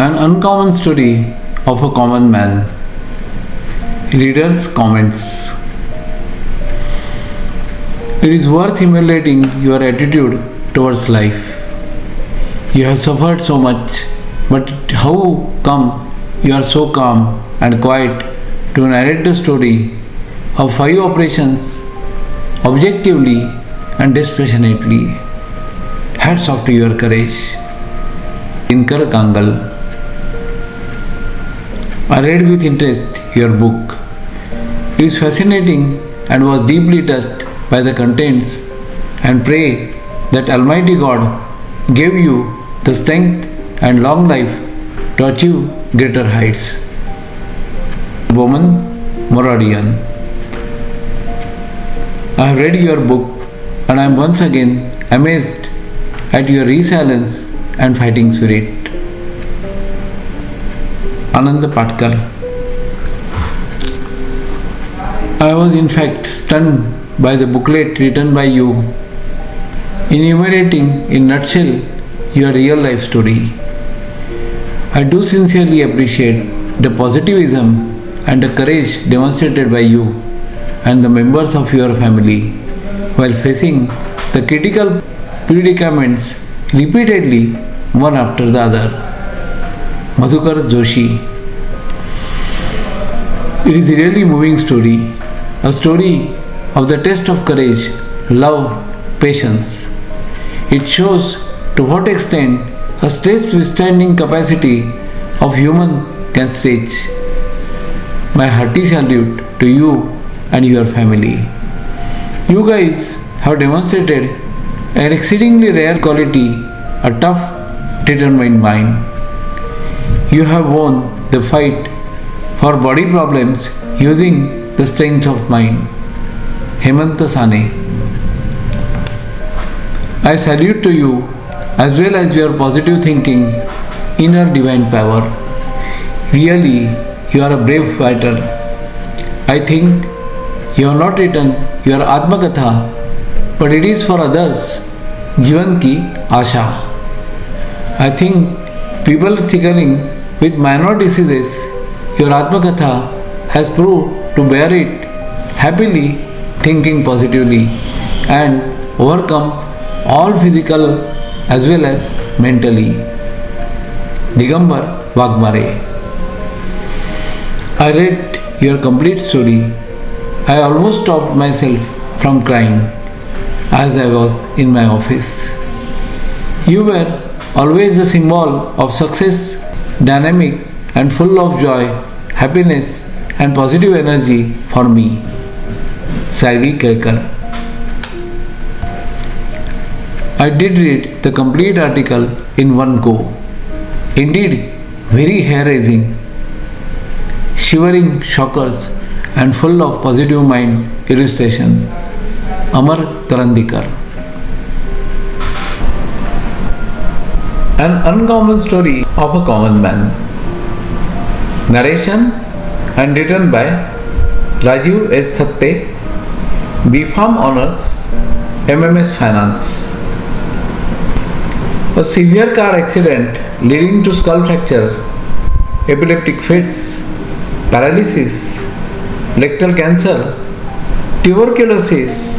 An uncommon story of a common man. Reader's comments. It is worth emulating your attitude towards life. You have suffered so much, but how come you are so calm and quiet to narrate the story of 5 operations objectively and dispassionately? Hats off to your courage. Inkar Kangal. I read with interest your book. It is fascinating and was deeply touched by the contents, and pray that Almighty God gave you the strength and long life to achieve greater heights. Woman Moradian. I have read your book and I am once again amazed at your resilience and fighting spirit. Anand Patkar. I was in fact stunned by the booklet written by you, enumerating in nutshell your real life story. I do sincerely appreciate the positivism and the courage demonstrated by you and the members of your family while facing the critical predicaments repeatedly one after the other. Madhukar Joshi. It is a really moving story, a story of the test of courage, love, patience. It shows to what extent a stress withstanding capacity of human can stretch. My hearty salute to you and your family. You guys have demonstrated an exceedingly rare quality, a tough, determined mind. You have won the fight for body problems using the strength of mind. Hemanta Sane. I salute to you as well as your positive thinking, inner divine power. Really, you are a brave fighter. I think you have not written your Atmakatha, but it is for others. Jivan ki Asha. I think people struggling with minor diseases, your Atmakatha has proved to bear it happily, thinking positively, and overcome all physical as well as mentally. Digambar Wagmare. I read your complete story. I almost stopped myself from crying as I was in my office. You were always the symbol of success, dynamic and full of joy, happiness and positive energy for me. Saivi Kelkar. I did read the complete article in one go. Indeed, very hair-raising, shivering shockers and full of positive mind illustration. Amar Karandikar. An uncommon story of a common man. Narration and written by Rajeev S. Thatte, B.Pharm Honours, MMS Finance. A severe car accident leading to skull fracture, epileptic fits, paralysis, rectal cancer, tuberculosis,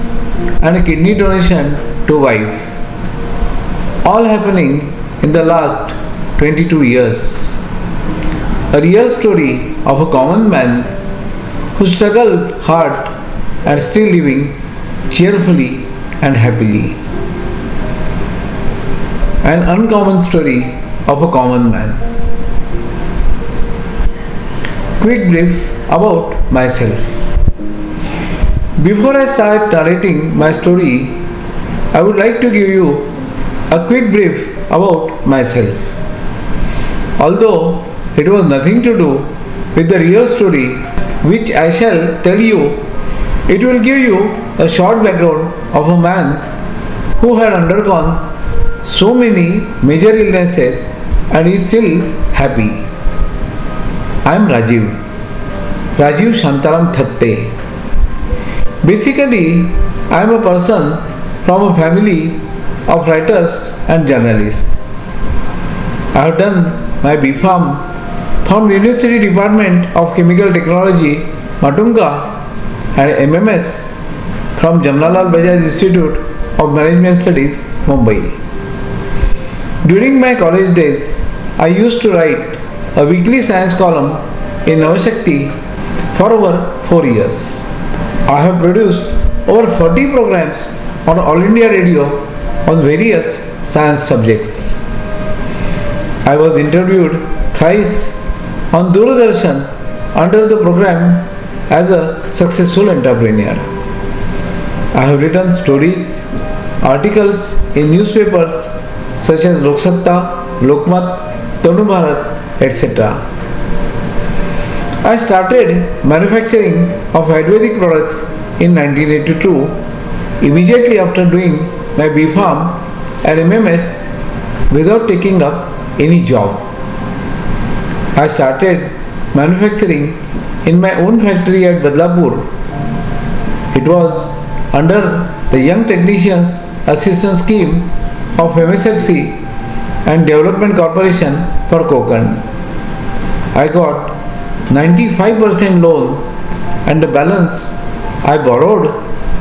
and a kidney donation to wife. All happening in the last 22 years. A real story of a common man who struggled hard and still living cheerfully and happily. An uncommon story of a common man. Quick brief about myself. Before I start narrating my story, I would like to give you a quick brief about myself. Although it was nothing to do with the real story which I shall tell you, it will give you a short background of a man who had undergone so many major illnesses and is still happy. I am Rajeev Shantaram Thatte. Basically, I am a person from a family of writers and journalists. I have done my B.Pharm from University Department of Chemical Technology, Matunga, and MMS from Jamnalal Bajaj Institute of Management Studies, Mumbai. During my college days, I used to write a weekly science column in Navashakti for over 4 years. I have produced over 40 programs on All India Radio on various science subjects. I was interviewed thrice on Doordarshan under the program as a successful entrepreneur. I have written stories, articles in newspapers such as Lok Satta, Lokmat, Tanu Bharat, etc. I started manufacturing of Ayurvedic products in 1982, immediately after doing my B.Pharm and MMS without taking up any job. I started manufacturing in my own factory at Badlapur. It was under the Young Technicians Assistance Scheme of MSFC and Development Corporation for Konkan. I got 95% loan and the balance I borrowed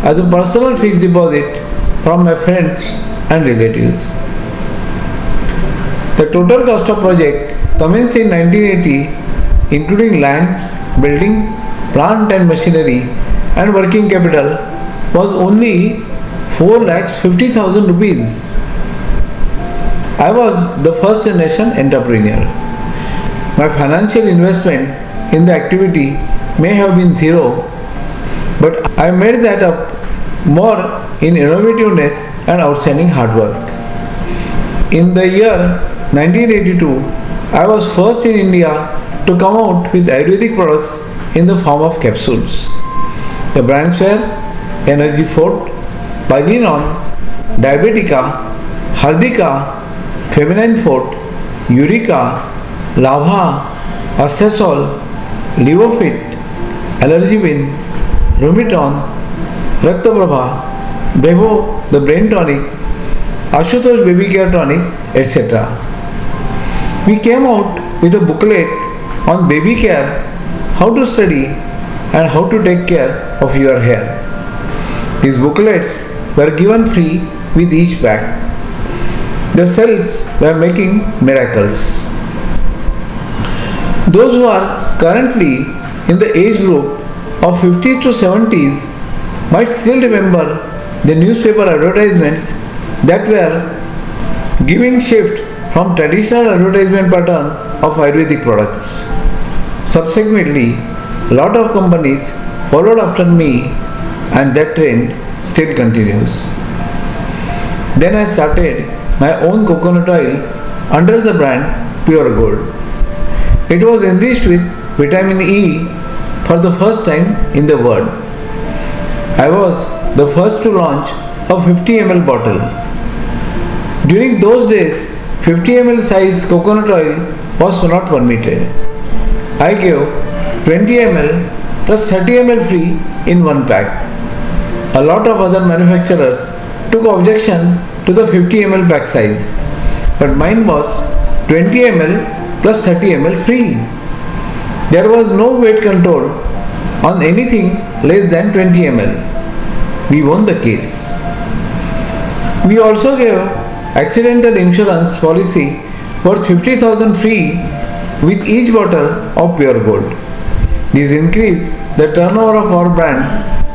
as a personal fixed deposit from my friends and relatives. The total cost of project commenced in 1980, including land, building, plant and machinery and working capital, was only 4,50,000 rupees. I was the first generation entrepreneur. My financial investment in the activity may have been zero, but I made that up more in innovativeness and outstanding hard work. In the year 1982, I was first in India to come out with Ayurvedic products in the form of capsules. The brands were Energy Fort, Pylinon, Diabetica, Hardika, Feminine Fort, Eureka, Labha, Astasol, Livofit, Allergywin, Rumiton, Raktaprabha, Bevo, the Brain Tonic, Ashutosh Baby Care Tonic, etc. We came out with a booklet on baby care, how to study and how to take care of your hair. These booklets were given free with each pack. The cells were making miracles. Those who are currently in the age group of 50s to 70s might still remember the newspaper advertisements that were giving shift from traditional advertisement pattern of Ayurvedic products. Subsequently, a lot of companies followed after me and that trend still continues. Then I started my own coconut oil under the brand Pure Gold. It was enriched with vitamin E for the first time in the world. I was the first to launch a 50 ml bottle. During those days, 50 ml size coconut oil was not permitted. I gave 20 ml plus 30 ml free in one pack. A lot of other manufacturers took objection to the 50 ml pack size, but mine was 20 ml plus 30 ml free. There was no weight control on anything less than 20 ml. We won the case. We also gave accidental insurance policy worth 50,000 free with each bottle of Pure Gold. This increased the turnover of our brand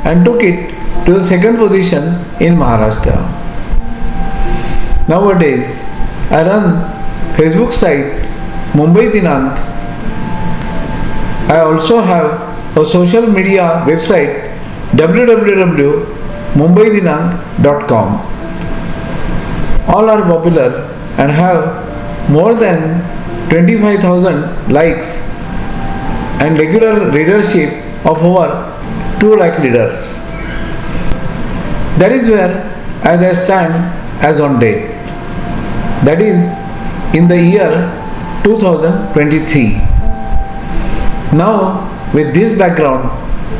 and took it to the second position in Maharashtra. Nowadays, I run Facebook site Mumbai Dinank. I also have a social media website www.mumbaidinank.com. All are popular and have more than 25,000 likes and regular readership of over 2 lakh readers. That is where as I stand as on date. That is in the year 2023. Now with this background,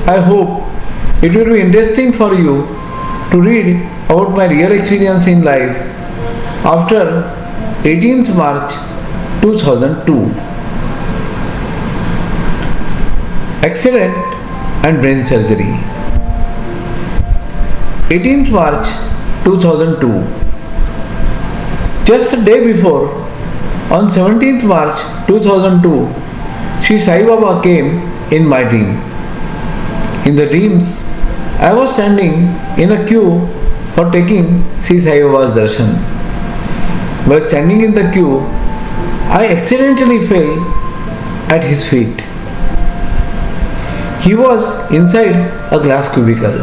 I hope it will be interesting for you to read about my real experience in life after 18th March 2002. Accident and brain surgery. 18th March 2002. Just the day before, on 17th March 2002, Shri Sai Baba came in my dream. In the dreams, I was standing in a queue for taking Shri Sai Baba's darshan. While standing in the queue, I accidentally fell at his feet. He was inside a glass cubicle.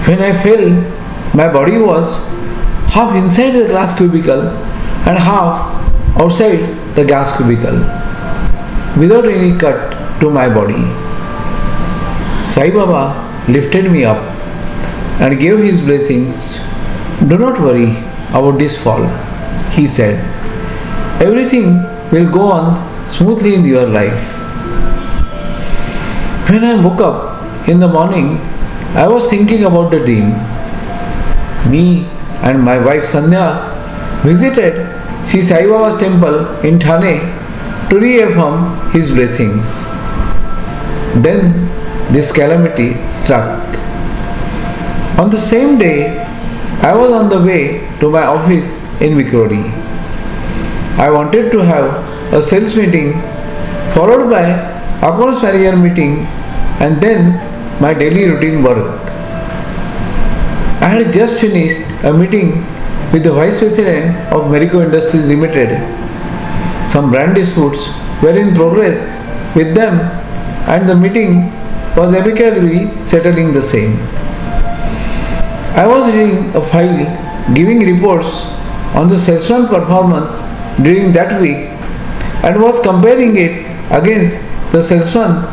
When I fell, my body was half inside the glass cubicle and half outside the glass cubicle, without any cut to my body. Sai Baba lifted me up and gave his blessings. "Do not worry about this fall," he said. "Everything will go on smoothly in your life." When I woke up in the morning, I was thinking about the dream. Me and my wife Sandhya visited Shri Sai Baba's temple in Thatte to reaffirm his blessings. Then this calamity struck. On the same day, I was on the way to my office in Vikrodi. I wanted to have a sales meeting followed by accounts manager meeting and then my daily routine work. I had just finished a meeting with the Vice President of Marico Industries Limited. Some brand disputes were in progress with them and the meeting was amicably settling the same. I was reading a file giving reports on the salesman performance during that week and was comparing it against the salesman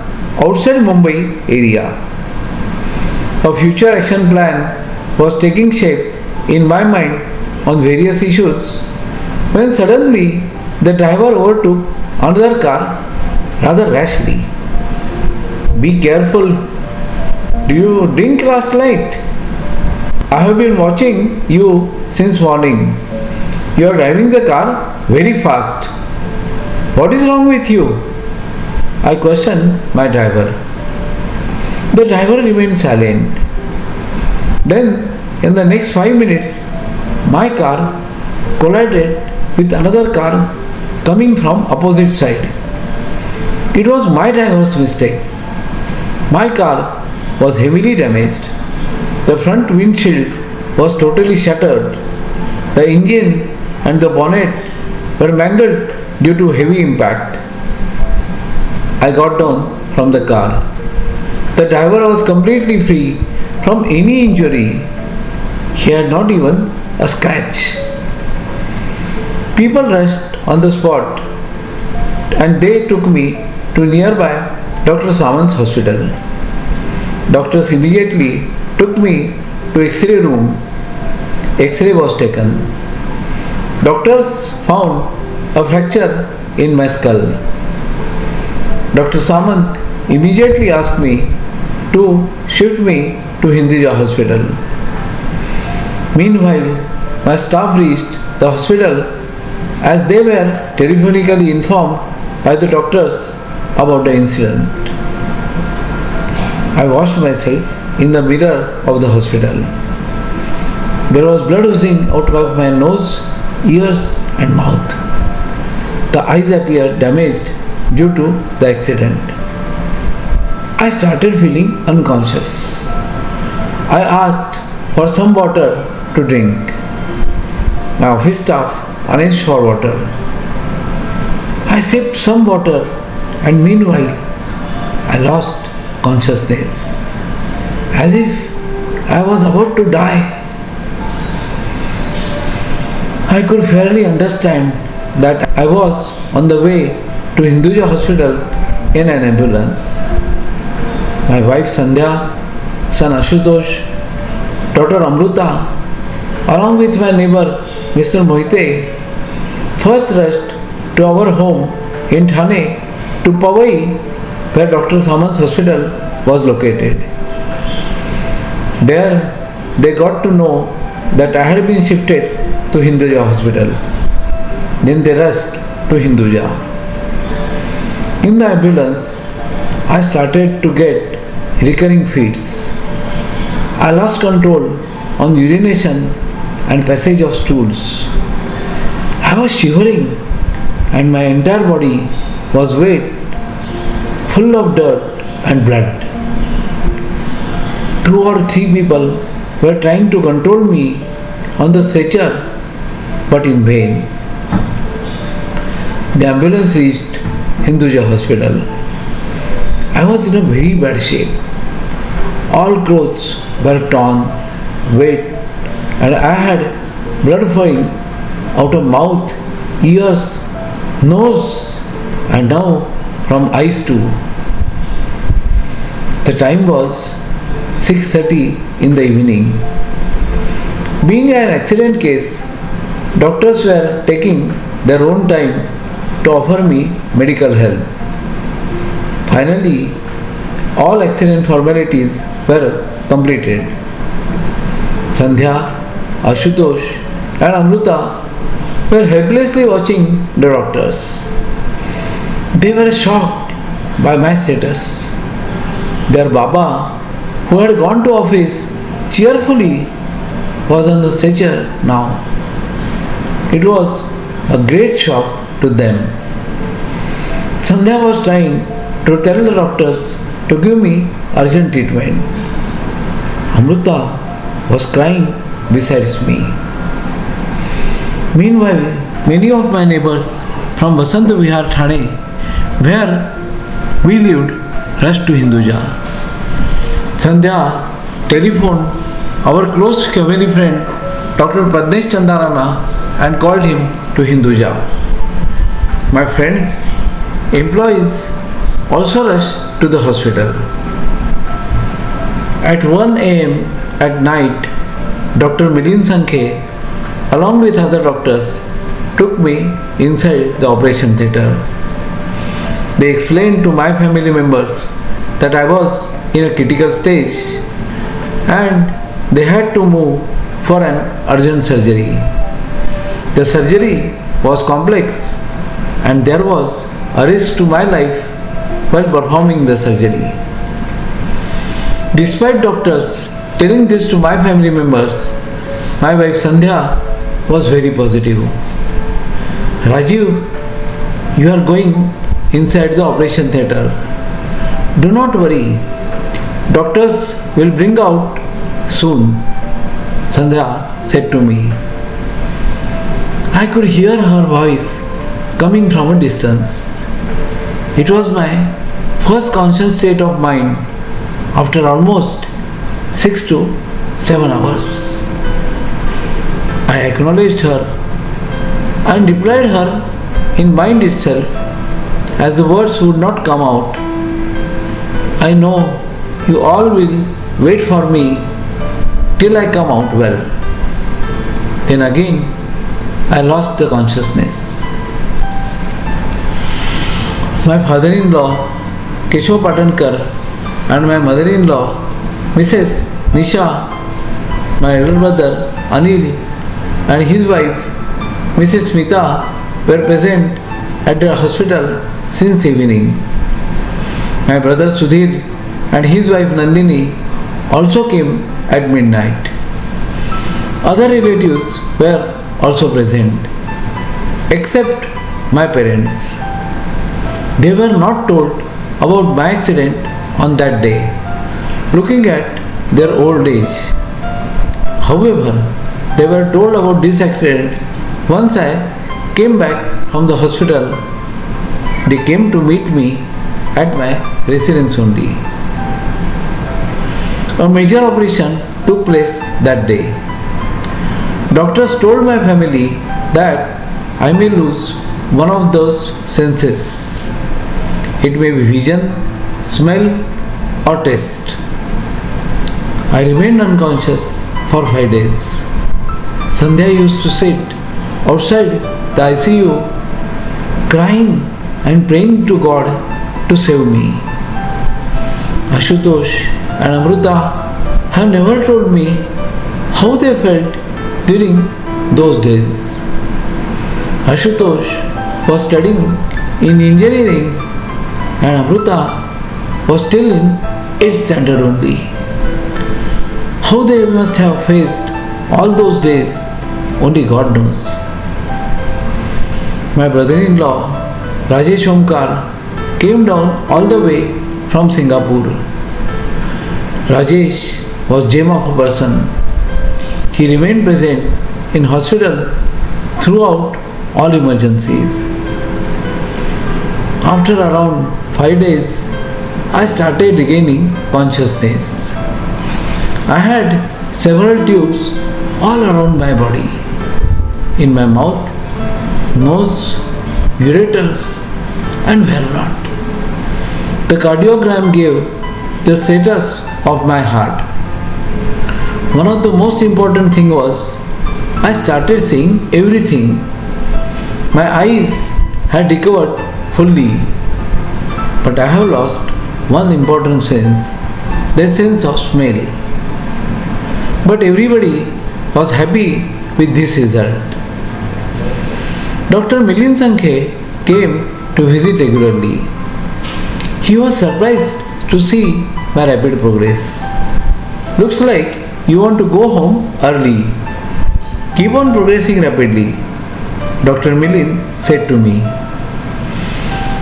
outside Mumbai area. A future action plan was taking shape in my mind on various issues when suddenly the driver overtook another car rather rashly. "Be careful. Do you drink last night? I have been watching you since morning. You are driving the car very fast. What is wrong with you?" I questioned my driver. The driver remained silent. Then, in the next 5 minutes, my car collided with another car coming from opposite side. It was my driver's mistake. My car was heavily damaged. The front windshield was totally shattered. The engine and the bonnet were mangled due to heavy impact. I got down from the car. The driver was completely free from any injury. He had not even a scratch. People rushed on the spot and they took me to nearby Dr. Samant's hospital. Doctors immediately took me to X-ray room. X-ray was taken. Doctors found a fracture in my skull. Dr. Samant immediately asked me to shift me to Hinduja Hospital. Meanwhile, my staff reached the hospital as they were telephonically informed by the doctors about the incident. I washed myself in the mirror of the hospital. There was blood oozing out of my nose, ears and mouth. The eyes appeared damaged due to the accident. I started feeling unconscious. I asked for some water to drink. My office staff arranged for water. I sipped some water and meanwhile I lost consciousness as if I was about to die. I could fairly understand that I was on the way to Hinduja Hospital in an ambulance. My wife Sandhya, son Ashutosh, daughter Amruta, along with my neighbor Mr. Mohite, first rushed to our home in Thane to Powai, where Dr. Samant's hospital was located. There they got to know that I had been shifted to Hinduja Hospital. Then they rushed to Hinduja. In the ambulance, I started to get recurring fits. I lost control on urination and passage of stools. I was shivering and my entire body was wet, full of dirt and blood. 2 or 3 people were trying to control me on the stretcher, but in vain. The ambulance reached Hinduja hospital. I was in a very bad shape. All clothes were torn, wet, and I had blood flowing out of mouth, ears, nose, and now from eyes too. The time was 6:30 in the evening. Being an accident case, doctors were taking their own time to offer me medical help. Finally, all accident formalities were completed. Sandhya, Ashutosh, and Amruta were helplessly watching the doctors. They were shocked by my status. Their Baba, who had gone to office cheerfully, was on the stretcher now. It was a great shock to them. Sandhya was trying to tell the doctors to give me urgent treatment. Amruta was crying beside me. Meanwhile, many of my neighbors from Basant Vihar, Thane, where we lived, rushed to Hinduja. Sandhya telephoned our close family friend Dr. Pradnesh Chandarana and called him to Hinduja. My friends, employees also rushed to the hospital. At 1 a.m. at night, Dr. Milin Sankhe, along with other doctors, took me inside the operation theatre. They explained to my family members that I was in a critical stage and they had to move for an urgent surgery. The surgery was complex and there was a risk to my life while performing the surgery. Despite doctors telling this to my family members, my wife Sandhya was very positive. Rajeev, you are going inside the operation theatre. Do not worry. Doctors will bring out soon, Sandhya said to me. I could hear her voice coming from a distance. It was my first conscious state of mind after almost 6 to 7 hours. I acknowledged her and replied her in mind itself as the words would not come out. I know you all will wait for me till I come out well. Then again, I lost the consciousness. My father-in-law, Keshav Patankar, and my mother-in-law, Mrs. Nisha, my elder brother, Anil, and his wife, Mrs. Smita, were present at the hospital since evening. My brother Sudhir and his wife Nandini also came at midnight. Other relatives were also present, except my parents. They were not told about my accident on that day, looking at their old age. However, they were told about this accident once I came back from the hospital. They came to meet me at my residence only. A major operation took place that day. Doctors told my family that I may lose one of those senses. It may be vision, smell, or taste. I remained unconscious for 5 days. Sandhya used to sit outside the ICU crying and praying to God to save me. Ashutosh and Amruta have never told me how they felt during those days. Ashutosh was studying in engineering and Amrita was still in 8th standard only. How they must have faced all those days, only God knows. My brother-in-law, Rajesh came down all the way from Singapore. Rajesh was gem of a person. He remained present in hospital throughout all emergencies. After around 5 days, I started regaining consciousness. I had several tubes all around my body, in my mouth, nose, ureters, and where not. The cardiogram gave the status of my heart. One of the most important thing was I started seeing everything. My eyes had recovered fully, but I have lost one important sense, the sense of smell. But everybody was happy with this result. Dr. Milind Sankhe came to visit regularly. He was surprised to see my rapid progress. Looks like you want to go home early. Keep on progressing rapidly, Dr. Milind said to me.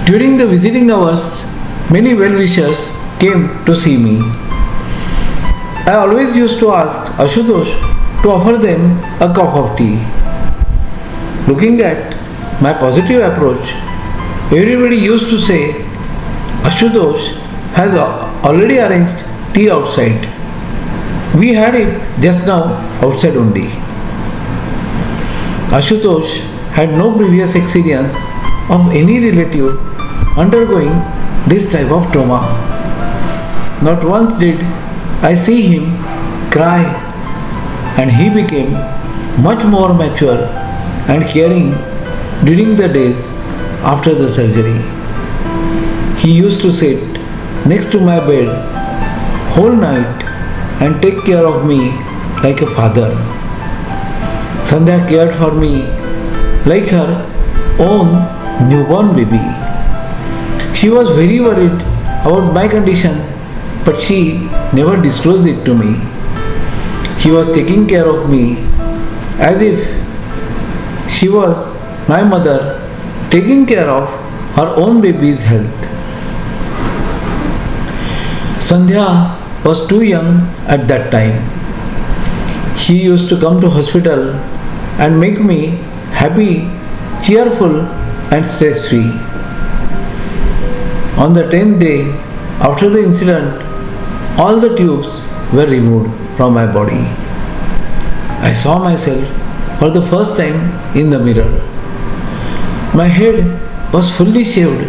During the visiting hours, many well-wishers came to see me. I always used to ask Ashutosh to offer them a cup of tea. Looking at my positive approach, everybody used to say, Ashutosh has already arranged tea outside. We had it just now outside only. Ashutosh had no previous experience of any relative undergoing this type of trauma. Not once did I see him cry, and he became much more mature and caring during the days after the surgery. He used to sit next to my bed whole night and take care of me like a father. Sandhya cared for me like her own newborn baby. She was very worried about my condition, but she never disclosed it to me. She was taking care of me as if she was my mother taking care of her own baby's health. Sandhya was too young at that time. She used to come to hospital and make me happy, cheerful and stress-free. On the 10th day after the incident, all the tubes were removed from my body. I saw myself for the first time in the mirror. My head was fully shaved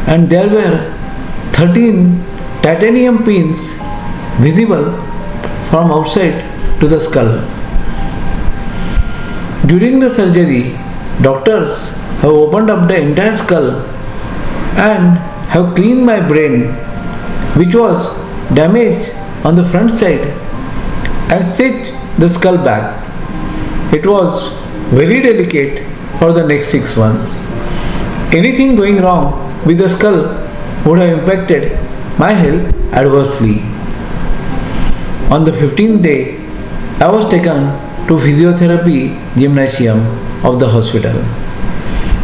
and there were 13 titanium pins visible from outside to the skull. During the surgery, doctors have opened up the entire skull and have cleaned my brain, which was damaged on the front side, and stitched the skull back. It was very delicate for the next 6 months. Anything going wrong with the skull would have impacted my health adversely. On the 15th day, I was taken to physiotherapy gymnasium of the hospital.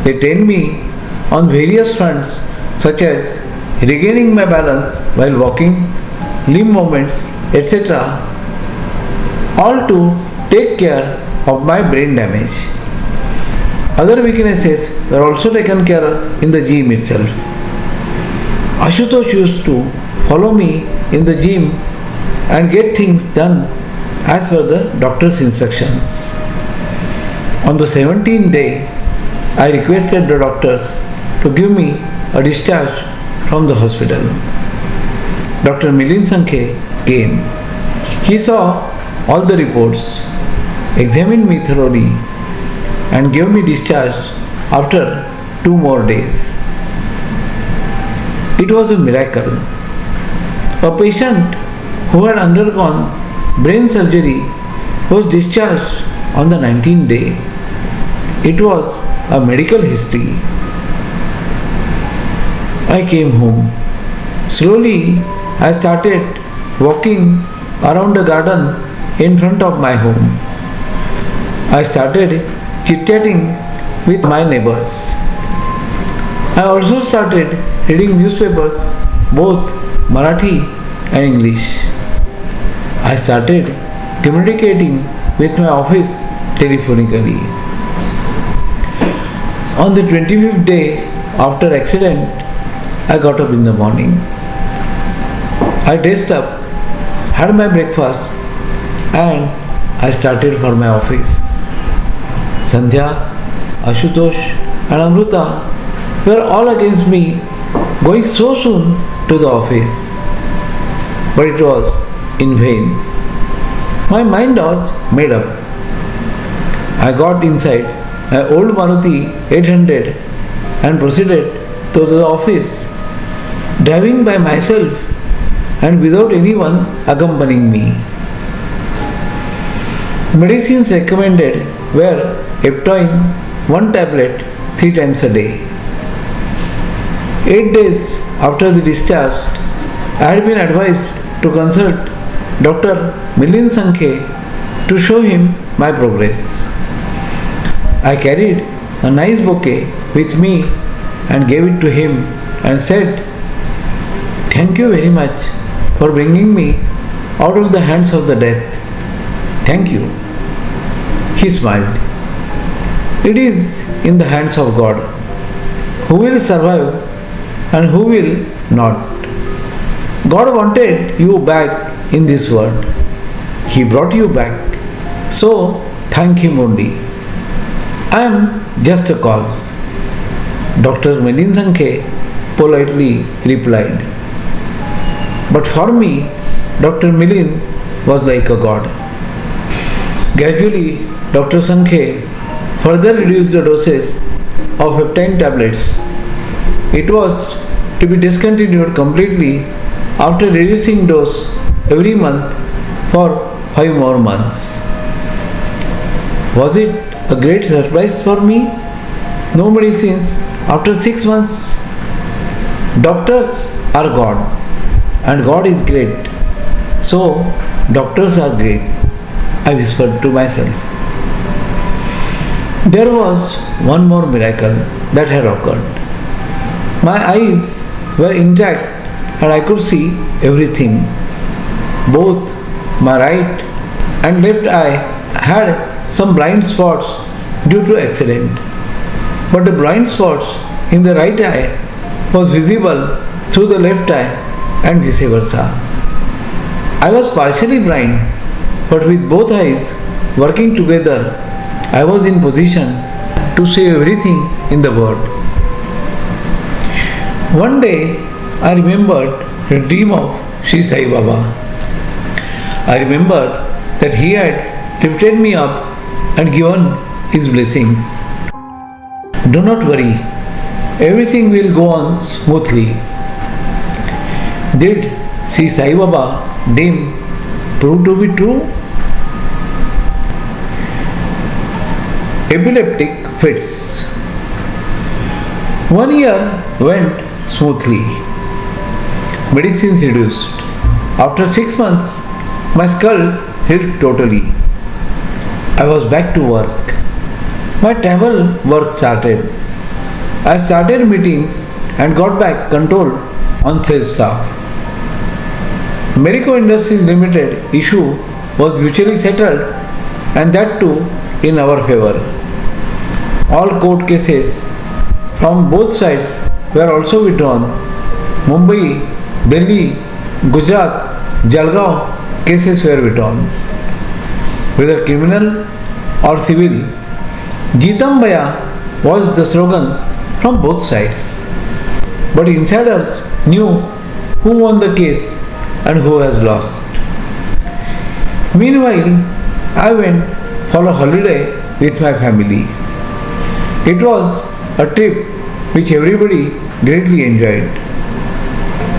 They trained me on various fronts such as regaining my balance while walking, limb movements, etc., all to take care of my brain damage. Other weaknesses were also taken care of in the gym itself. Ashutosh used to follow me in the gym and get things done as per the doctor's instructions. On the 17th day, I requested the doctors to give me a discharge from the hospital. Dr. Milind Sankhe came. He saw all the reports, examined me thoroughly, and gave me discharge after 2 more days. It was a miracle. A patient who had undergone brain surgery was discharged on the 19th day. It was a medical history. I came home. Slowly, I started walking around the garden in front of my home. I started chit-chatting with my neighbors. I also started reading newspapers, both Marathi and English. I started communicating with my office telephonically. On the 25th day after accident, I got up in the morning. I dressed up, had my breakfast, and I started for my office. Sandhya, Ashutosh, and Amruta were all against me going so soon to the office. But it was in vain. My mind was made up. I got inside my old Maruti 800 and proceeded to the office, driving by myself and without anyone accompanying me. Medicines recommended were Eptoin 1 tablet 3 times a day. 8 days after the discharge, I had been advised to consult Dr. Milind Sankhe to show him my progress. I carried a nice bouquet with me and gave it to him and said, "Thank you very much for bringing me out of the hands of the death. Thank you." He smiled. It is in the hands of God who will survive and who will not. God wanted you back in this world. He brought you back. So thank Him only. I am just a cause. Dr. Milind Sankhe politely replied. But for me, Dr. Milind was like a god. Gradually, Dr. Sankhe further reduced the doses of peptide tablets. It was to be discontinued completely after reducing dose every month for 5 more months. Was it a great surprise for me? No medicines after 6 months? Doctors are God and God is great. So, doctors are great, I whispered to myself. There was one more miracle that had occurred. My eyes were intact and I could see everything. Both my right and left eye had some blind spots due to accident. But the blind spots in the right eye was visible through the left eye and vice versa. I was partially blind, but with both eyes working together, I was in position to see everything in the world. One day, I remembered a dream of Shri Sai Baba. I remembered that he had lifted me up and given his blessings. Do not worry, everything will go on smoothly. Did Shri Sai Baba dream prove to be true? Epileptic fits. 1 year went smoothly. Medicines reduced. After 6 months, my skull healed totally. I was back to work. My travel work started. I started meetings and got back control on sales staff. Marico Industries Limited issue was mutually settled and that too in our favor. All court cases from both sides were also withdrawn. Mumbai, Delhi, Gujarat, Jalgaon cases were withdrawn. Whether criminal or civil, Jeetam Bhaiya was the slogan from both sides. But insiders knew who won the case and who has lost. Meanwhile, I went for a holiday with my family. It was a trip which everybody greatly enjoyed.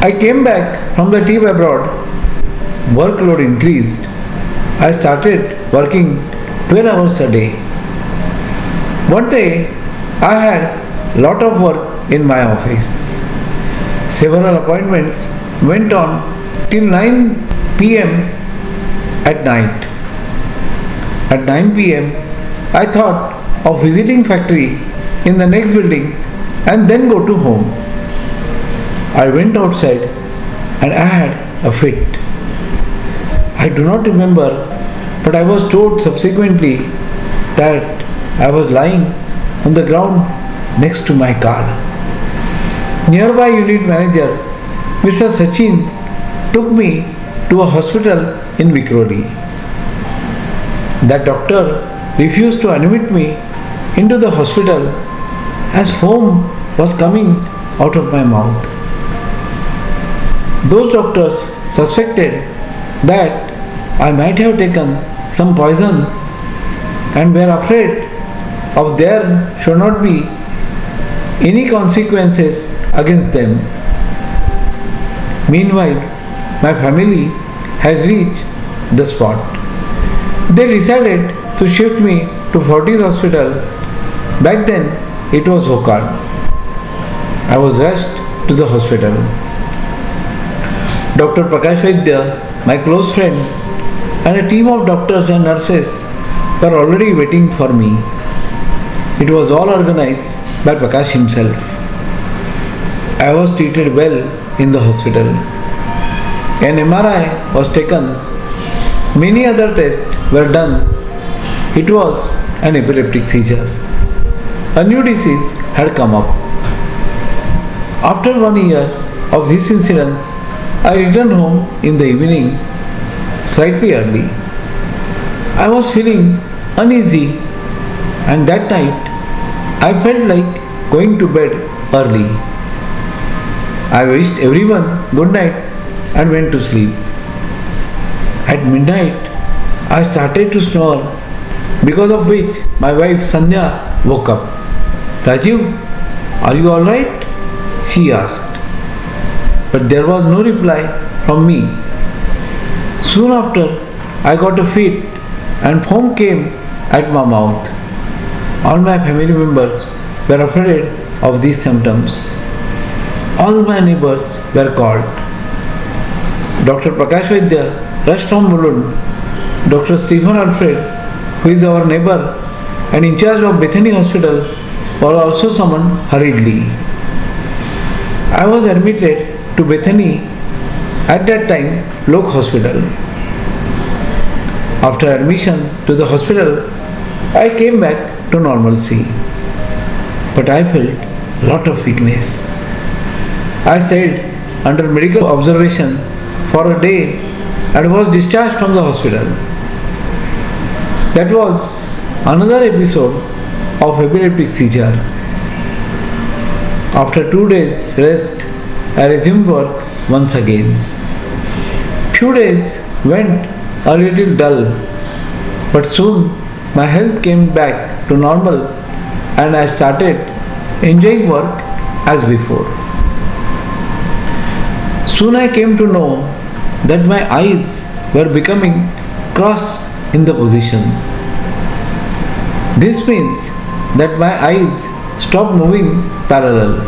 I came back from the trip abroad. Workload increased. I started working 12 hours a day. One day, I had lot of work in my office. Several appointments went on till 9 p.m. at night. At 9 p.m., I thought of visiting factory in the next building and then go to home. I went outside and I had a fit. I do not remember, but I was told subsequently that I was lying on the ground next to my car. Nearby unit manager, Mr. Sachin, took me to a hospital in Vikroli. That doctor refused to admit me into the hospital as foam was coming out of my mouth. Those doctors suspected that I might have taken some poison and were afraid of there should not be any consequences against them. Meanwhile, my family has reached the spot. They decided to shift me to Fortis Hospital. Back then, it was Gokhale. I was rushed to the hospital. Dr. Prakash Vaidya, my close friend, and a team of doctors and nurses were already waiting for me. It was all organized by Prakash himself. I was treated well in the hospital. An MRI was taken. Many other tests were done. It was an epileptic seizure. A new disease had come up. After 1 year of this incident, I returned home in the evening, slightly early. I was feeling uneasy, and that night I felt like going to bed early. I wished everyone good night and went to sleep. At midnight, I started to snore, because of which my wife Sandhya woke up. Rajeev, are you alright? She asked. But there was no reply from me. Soon after, I got a fit and foam came at my mouth. All my family members were afraid of these symptoms. All my neighbors were called. Dr. Prakash Vaidya rushed from Mulund. Dr. Stephen Alfred, who is our neighbor and in charge of Bethany Hospital, was also summoned hurriedly. I was admitted to Bethany, at that time Lok Hospital. After admission to the hospital, I came back to normalcy. But I felt lot of weakness. I stayed under medical observation for a day and was discharged from the hospital. That was another episode of epileptic seizure. After 2 days rest, I resumed work once again. Few days went a little dull, but soon my health came back to normal and I started enjoying work as before. Soon I came to know that my eyes were becoming cross in the position. This means that my eyes stopped moving parallel.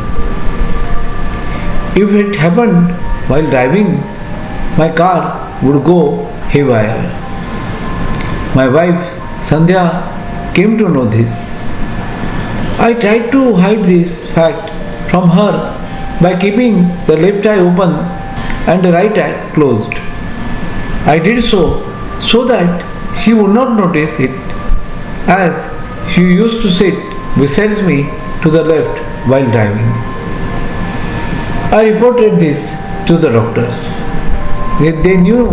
If it happened while driving, my car would go haywire. My wife Sandhya came to know this. I tried to hide this fact from her by keeping the left eye open and the right eye closed. I did so that she would not notice it, as she used to sit beside me to the left while driving. I reported this to the doctors. They knew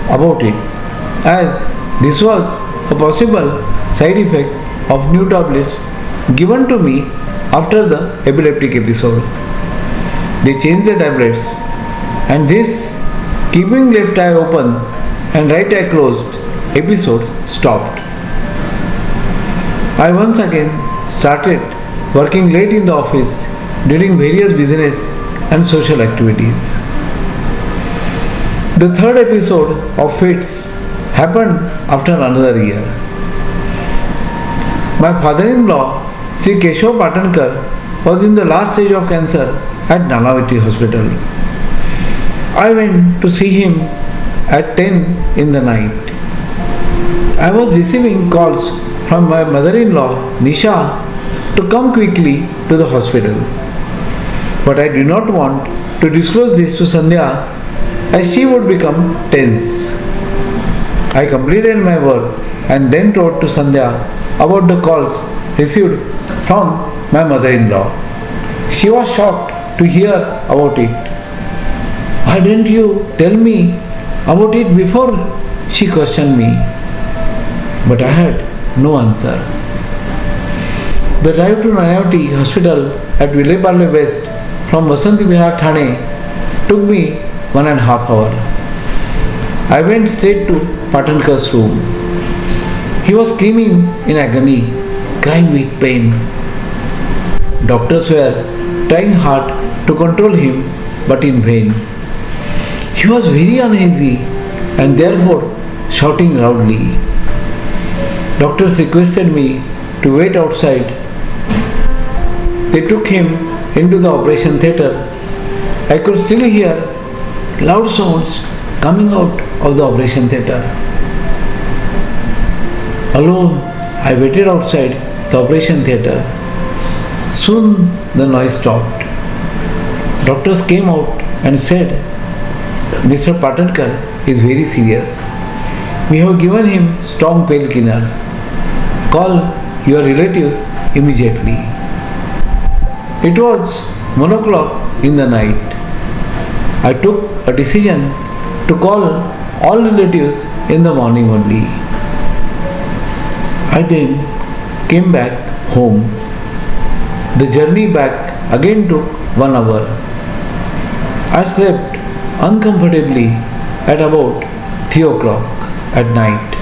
about it, as this was a possible side effect of new tablets given to me after the epileptic episode. They changed the tablets, and this keeping left eye open and right eye closed episode stopped. I once again started working late in the office during various business and social activities. The third episode of fits happened after another year. My father-in-law Sri Keshav Patankar was in the last stage of cancer at Nanavati Hospital. I went to see him at 10 in the night. I was receiving calls from my mother-in-law, Nisha, to come quickly to the hospital. But I did not want to disclose this to Sandhya as she would become tense. I completed my work and then told to Sandhya about the calls received from my mother-in-law. She was shocked to hear about it. Why didn't you tell me about it before? She questioned me. But I had no answer. The drive to Nanavati Hospital at Vileparle West from Vasanti Vihar, Thane took me 1.5 hours. I went straight to Patankar's room. He was screaming in agony, crying with pain. Doctors were trying hard to control him, but in vain. He was very uneasy and therefore shouting loudly. Doctors requested me to wait outside. They took him into the operation theatre. I could still hear loud sounds coming out of the operation theatre. Alone, I waited outside the operation theatre. Soon the noise stopped. Doctors came out and said, Mr. Patankar is very serious. We have given him strong painkiller. Call your relatives immediately. It was 1 o'clock in the night. I took a decision to call all relatives in the morning only. I then came back home. The journey back again took 1 hour. I slept uncomfortably at about 3 o'clock at night.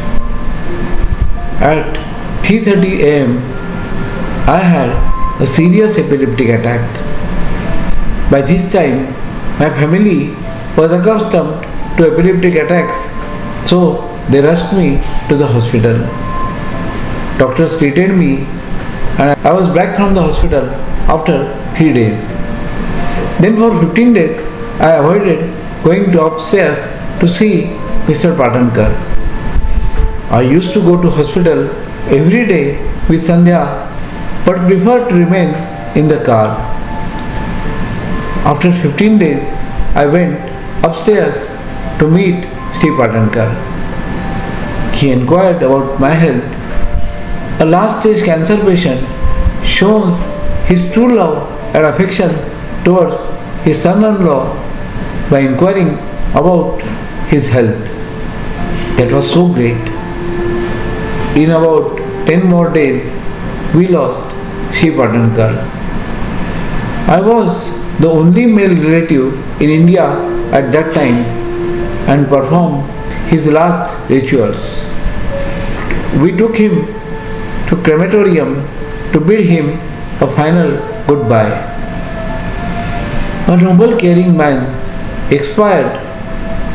At 3:30 am, I had a serious epileptic attack. By this time, my family was accustomed to epileptic attacks, so they rushed me to the hospital. Doctors treated me and I was back from the hospital after 3 days. Then for 15 days, I avoided going to upstairs to see Mr. Patankar. I used to go to hospital every day with Sandhya but preferred to remain in the car. After 15 days, I went upstairs to meet Shri Patankar. He inquired about my health. A last stage cancer patient shown his true love and affection towards his son-in-law by inquiring about his health. That was so great. In about 10 more days, we lost Shri Patankar. I was the only male relative in India at that time and performed his last rituals. We took him to crematorium to bid him a final goodbye. A noble caring man expired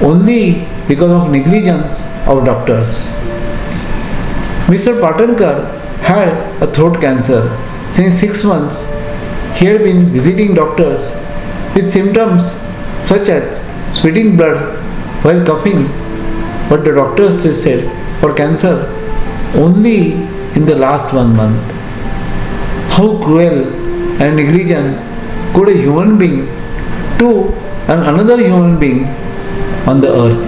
only because of negligence of doctors. Mr. Patankar had a throat cancer. Since 6 months, he had been visiting doctors with symptoms such as sweating blood while coughing, but the doctors tested for cancer only in the last 1 month. How cruel and negligent could a human being to another human being on the earth?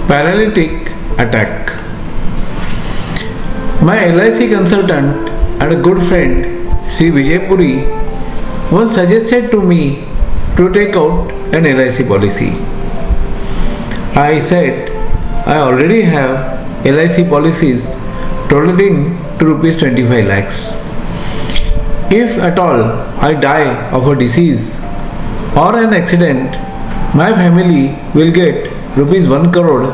Paralytic attack. My LIC consultant and a good friend, Shri Vijaypuri, once suggested to me to take out an LIC policy. I said I already have LIC policies totaling to rupees 25 lakhs. If at all I die of a disease or an accident, my family will get rupees 1 crore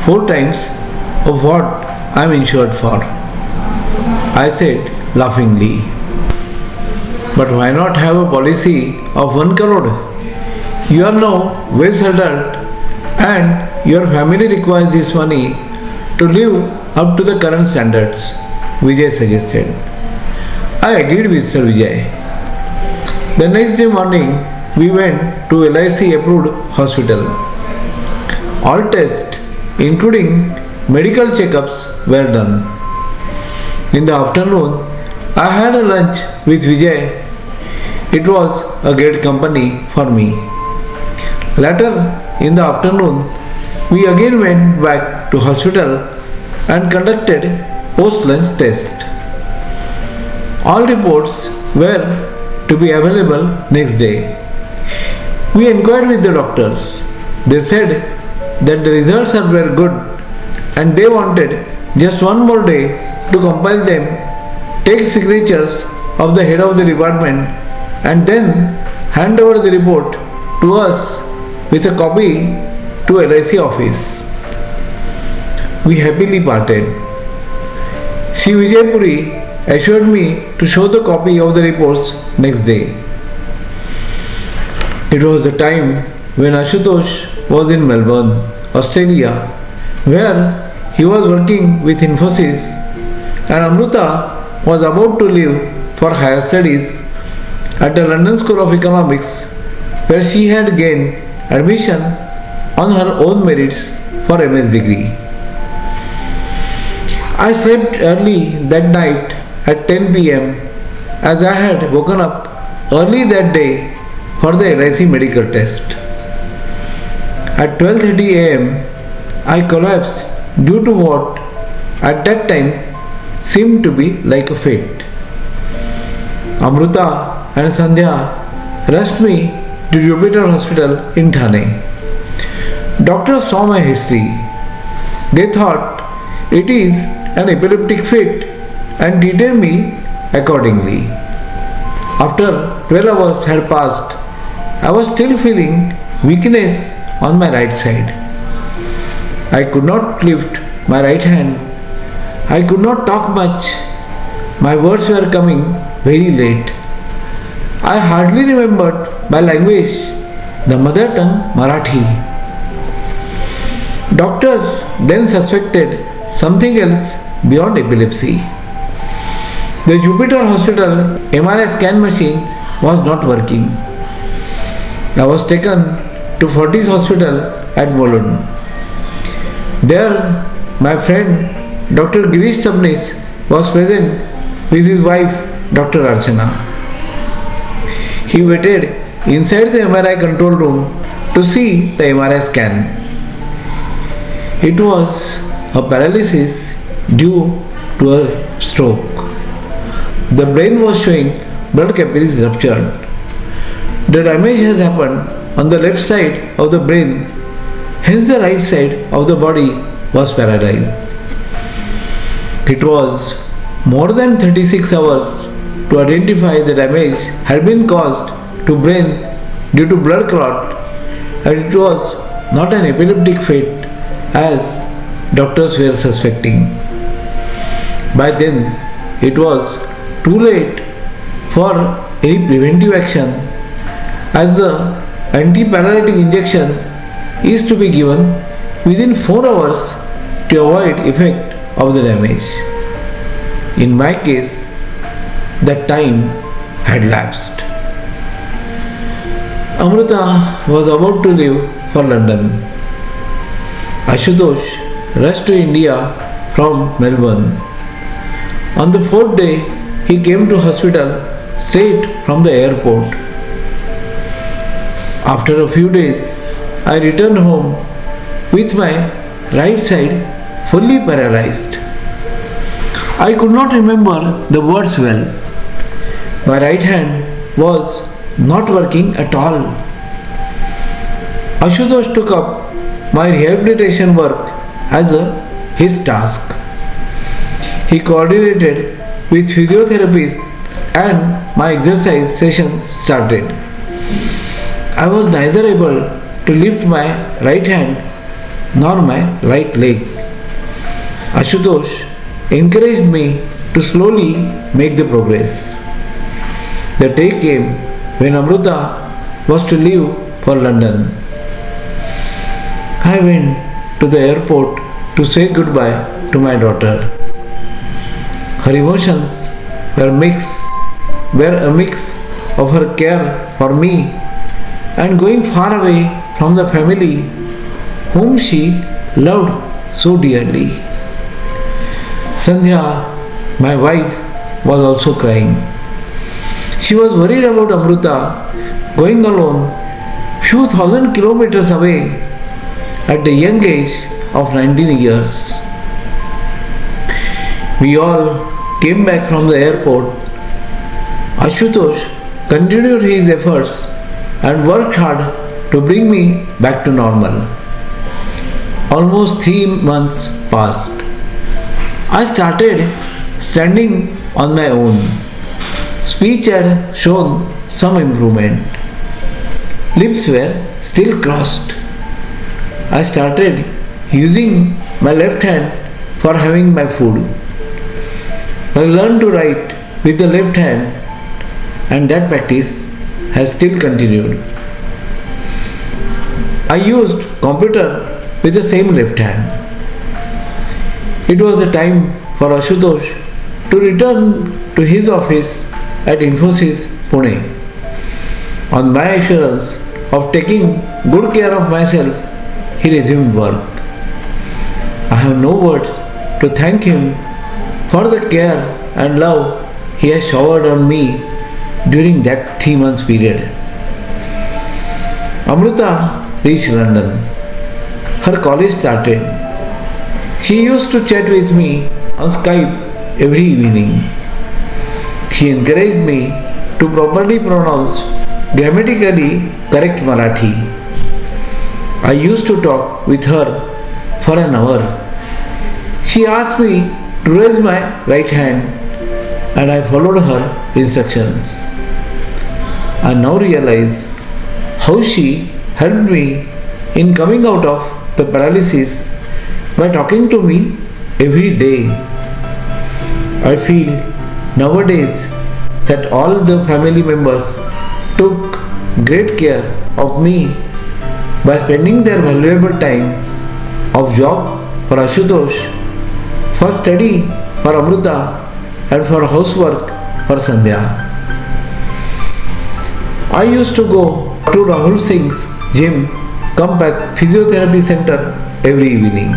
4 times of what I am insured for. I said laughingly. But why not have a policy of 1 crore? You are now well settled and your family requires this money to live up to the current standards. Vijay suggested. I agreed with Sir Vijay. The next day morning, we went to LIC approved hospital. All tests, including medical checkups, were done. In the afternoon, I had a lunch with Vijay. It was a great company for me. Later in the afternoon, we again went back to hospital and conducted post-lunch test. All reports were to be available next day. We inquired with the doctors. They said that the results were good and they wanted just one more day to compile them, take signatures of the head of the department and then hand over the report to us with a copy to LIC office. We happily parted. Shri Vijaypuri assured me to show the copy of the reports next day. It was the time when Ashutosh was in Melbourne, Australia, where he was working with Infosys, and Amruta was about to leave for higher studies at the London School of Economics, where she had gained admission on her own merits for MS degree. I slept early that night at 10 p.m. as I had woken up early that day for the LIC medical test. At 12:30 a.m. I collapsed due to what at that time seemed to be like a fate. Amruta and Sandhya rushed me to Jupiter Hospital in Thane. Doctors saw my history. They thought it is an epileptic fit and treated me accordingly. After 12 hours had passed, I was still feeling weakness on my right side. I could not lift my right hand. I could not talk much. My words were coming very late. I hardly remembered my language, the mother tongue Marathi. Doctors then suspected something else beyond epilepsy. The Jupiter Hospital MRI scan machine was not working. I was taken to Fortis Hospital at Mulund. There, my friend Dr. Girish Sabnis was present with his wife Dr. Archana. He waited inside the MRI control room to see the MRI scan. It was a paralysis due to a stroke. The brain was showing blood capillaries ruptured. The damage has happened on the left side of the brain, hence the right side of the body was paralyzed. It was more than 36 hours to identify the damage had been caused to brain due to blood clot, and it was not an epileptic fit as doctors were suspecting. By then, it was too late for any preventive action as the anti-paralytic injection is to be given within 4 hours to avoid effect of the damage. In my case, that time had lapsed. Amruta was about to leave for London. Ashutosh rushed to India from Melbourne. On the 4th day, he came to hospital straight from the airport. After a few days, I returned home with my right side fully paralyzed. I could not remember the words well. My right hand was not working at all. Ashutosh took up my rehabilitation work as his task. He coordinated with physiotherapists and my exercise session started. I was neither able to lift my right hand nor my right leg. Ashutosh encouraged me to slowly make the progress. The day came when Amruta was to leave for London. I went to the airport to say goodbye to my daughter. Her emotions were a mix of her care for me and going far away from the family whom she loved so dearly. Sandhya, my wife, was also crying. She was worried about Amruta going alone few thousand kilometers away at the young age of 19 years. We all came back from the airport. Ashutosh continued his efforts and worked hard to bring me back to normal. Almost 3 months passed. I started standing on my own. Speech had shown some improvement. Lips were still crossed. I started using my left hand for having my food. I learned to write with the left hand, and that practice has still continued. I used computer with the same left hand. It was the time for Ashutosh to return to his office at Infosys, Pune. On my assurance of taking good care of myself, he resumed work. I have no words to thank him for the care and love he has showered on me during that 3 months period. Amruta reached London. Her college started. She used to chat with me on Skype every evening. She encouraged me to properly pronounce grammatically correct Marathi. I used to talk with her for an hour. She asked me to raise my right hand and I followed her instructions. I now realize how she helped me in coming out of the paralysis by talking to me every day. I feel nowadays that all the family members took great care of me by spending their valuable time of job for Ashutosh, for study for Amruta, and for housework for Sandhya. I used to go to Rahul Singh's gym, Compact Physiotherapy Center every evening.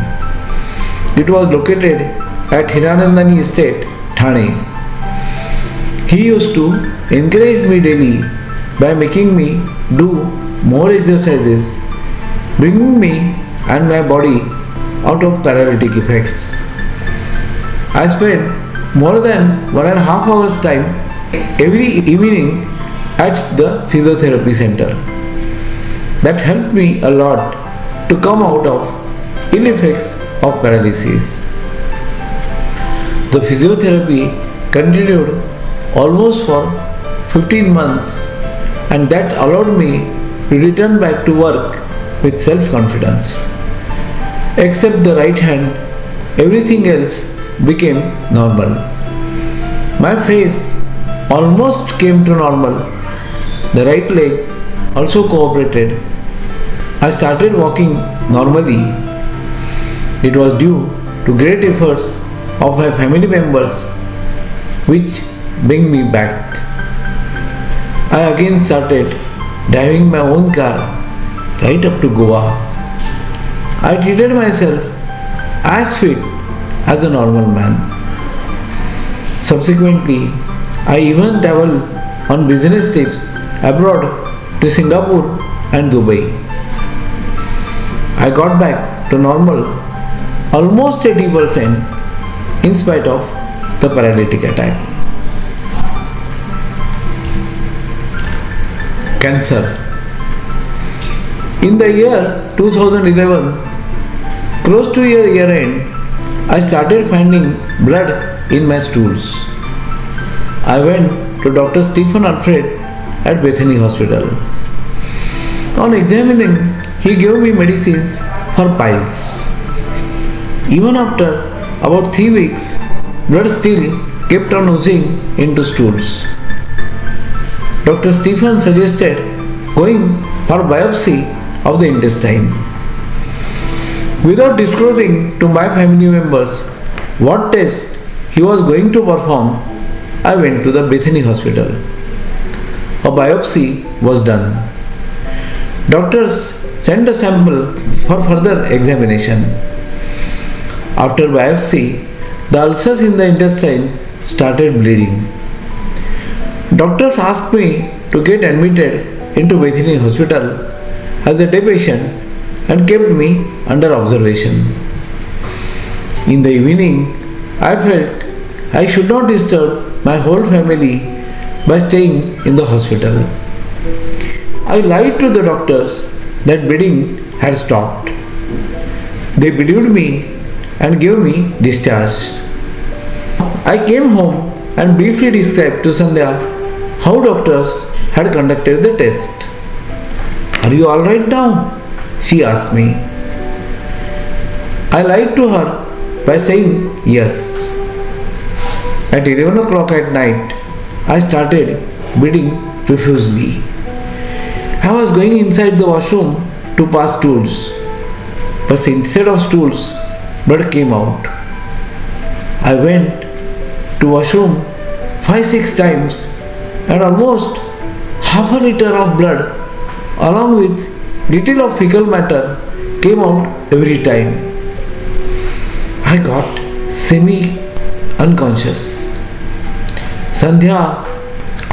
It was located at Hiranandani Estate, Thane. He used to encourage me daily by making me do more exercises, bringing me and my body out of paralytic effects. I spent more than 1.5 hours time every evening at the physiotherapy center. That helped me a lot to come out of ill effects of paralysis. The physiotherapy continued almost for 15 months, and that allowed me to return back to work with self-confidence. Except the right hand, everything else became normal. My face almost came to normal. The right leg also cooperated. I started walking normally. It was due to great efforts of my family members which bring me back. I again started driving my own car right up to Goa. I treated myself as fit as a normal man. Subsequently, I even traveled on business trips abroad to Singapore and Dubai. I got back to normal almost 80% in spite of the paralytic attack. Cancer. In the year 2011, close to year end, I started finding blood in my stools. I went to Dr. Stephen Alfred at Bethany Hospital. On examining, he gave me medicines for piles. Even after about 3 weeks, blood still kept on oozing into stools. Dr. Stephen suggested going for biopsy of the intestine. Without disclosing to my family members what test he was going to perform, I went to the Bethany hospital. A biopsy was done. Doctors sent a sample for further examination. After biopsy, the ulcers in the intestine started bleeding. Doctors asked me to get admitted into Bethany hospital as a day patient and kept me under observation. In the evening, I felt I should not disturb my whole family by staying in the hospital. I lied to the doctors that bleeding had stopped. They believed me and gave me discharge. I came home and briefly described to Sandhya how doctors had conducted the test. "Are you alright now?" she asked me. I lied to her by saying yes. At 11 o'clock at night, I started bleeding profusely. I was going inside the washroom to pass stools, but instead of stools, blood came out. I went to washroom 5-6 times and almost half a liter of blood along with little of fecal matter came out every time. I got semi-unconscious. Sandhya,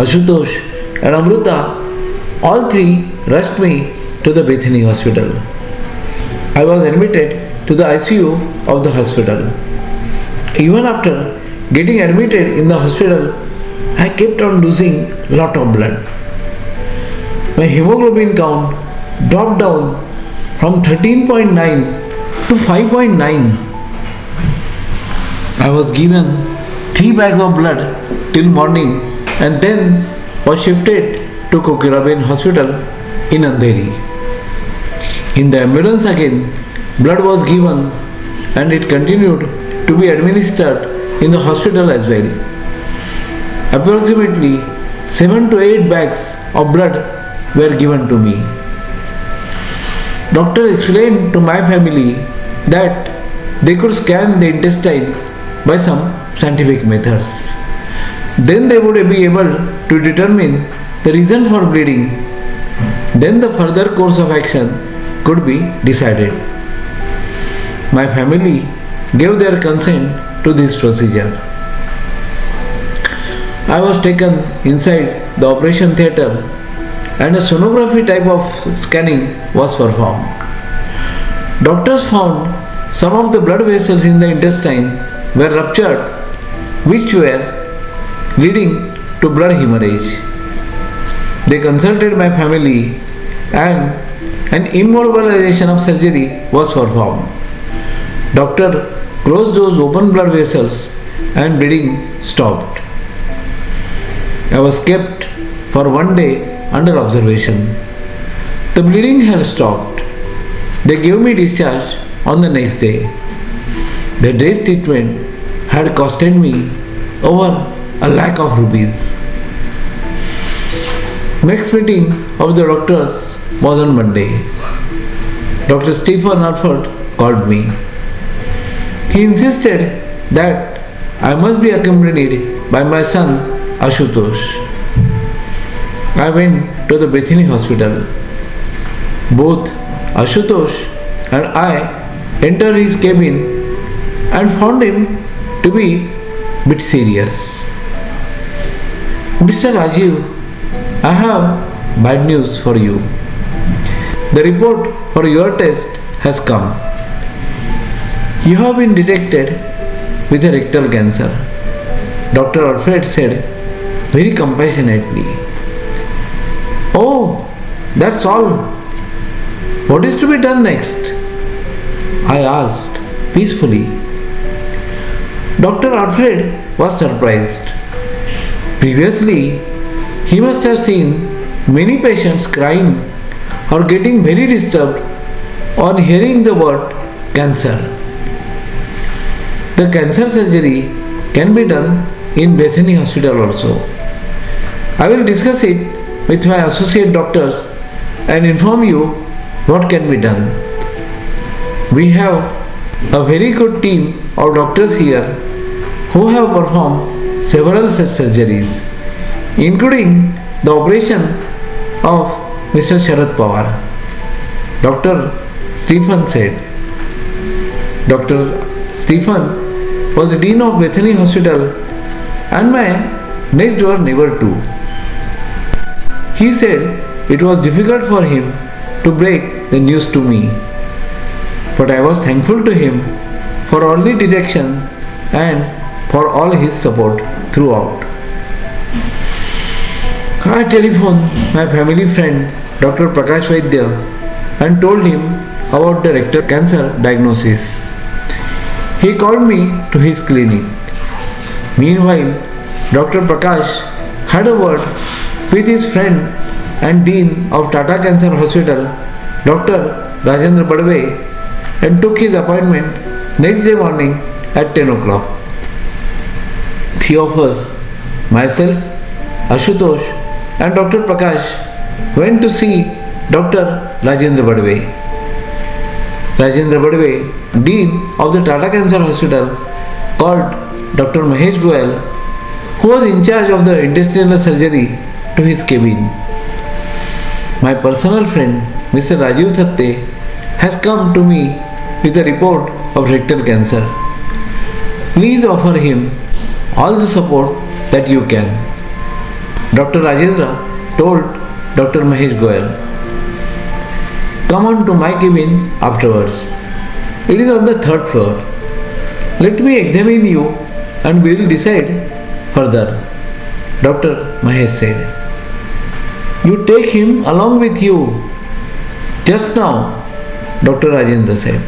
Ashutosh and Amruta, all three rushed me to the Bethany hospital. I was admitted to the ICU of the hospital. Even after getting admitted in the hospital, I kept on losing lot of blood. My hemoglobin count dropped down from 13.9 to 5.9. I was given 3 bags of blood till morning and then was shifted to Kokiraben hospital in Andheri. In the ambulance again, blood was given and it continued to be administered in the hospital as well. Approximately 7 to 8 bags of blood were given to me. Doctor explained to my family that they could scan the intestine by some scientific methods. Then they would be able to determine the reason for bleeding. Then the further course of action could be decided. My family gave their consent to this procedure. I was taken inside the operation theatre and a sonography type of scanning was performed. Doctors found some of the blood vessels in the intestine were ruptured, which were leading to blood hemorrhage. They consulted my family and an immobilization of surgery was performed. Doctor closed those open blood vessels and bleeding stopped. I was kept for 1 day under observation. The bleeding had stopped. They gave me discharge on the next day. The day's treatment had costed me over ₹1,00,000. Next meeting of the doctors was on Monday. Dr. Stephen Alford called me. He insisted that I must be accompanied by my son Ashutosh. I went to the Bethany hospital. Both Ashutosh and I entered his cabin and found him to be a bit serious. "Mr. Rajeev, I have bad news for you. The report for your test has come. You have been detected with a rectal cancer," Dr. Alfred said very compassionately. "Oh, that's all. What is to be done next?" I asked peacefully. Dr. Alfred was surprised. Previously, he must have seen many patients crying or getting very disturbed on hearing the word cancer. The cancer surgery can be done in Bethany hospital also. I will discuss it with my associate doctors and inform you what can be done. We have a very good team of doctors here who have performed several such surgeries, including the operation of Mr. Sharad Pawar. Dr. Stephen said. Dr. Stephen was the Dean of Bethany Hospital and my next door neighbor too. He said it was difficult for him to break the news to me, but I was thankful to him for early detection and for all his support throughout. I telephoned my family friend Dr. Prakash Vaidya and told him about the rectal cancer diagnosis. He called me to his clinic. Meanwhile, Dr. Prakash had a word with his friend and Dean of Tata Cancer Hospital, Dr. Rajendra Badve, and took his appointment next day morning at 10 o'clock. Three of us, myself, Ashutosh, and Dr. Prakash, went to see Dr. Rajendra Badve. Rajendra Badve, Dean of the Tata Cancer Hospital, called Dr. Mahesh Gokhale, who was in charge of the intestinal surgery, to his cabin. My personal friend, Mr. Rajeev Thatte, has come to me with a report of rectal cancer. Please offer him all the support that you can. Dr. Rajendra told Dr. Mahesh Gokhale, come on to my cabin afterwards. It is on the third floor. Let me examine you and we will decide further. Dr. Mahesh said. You take him along with you. Just now, Dr. Rajendra said.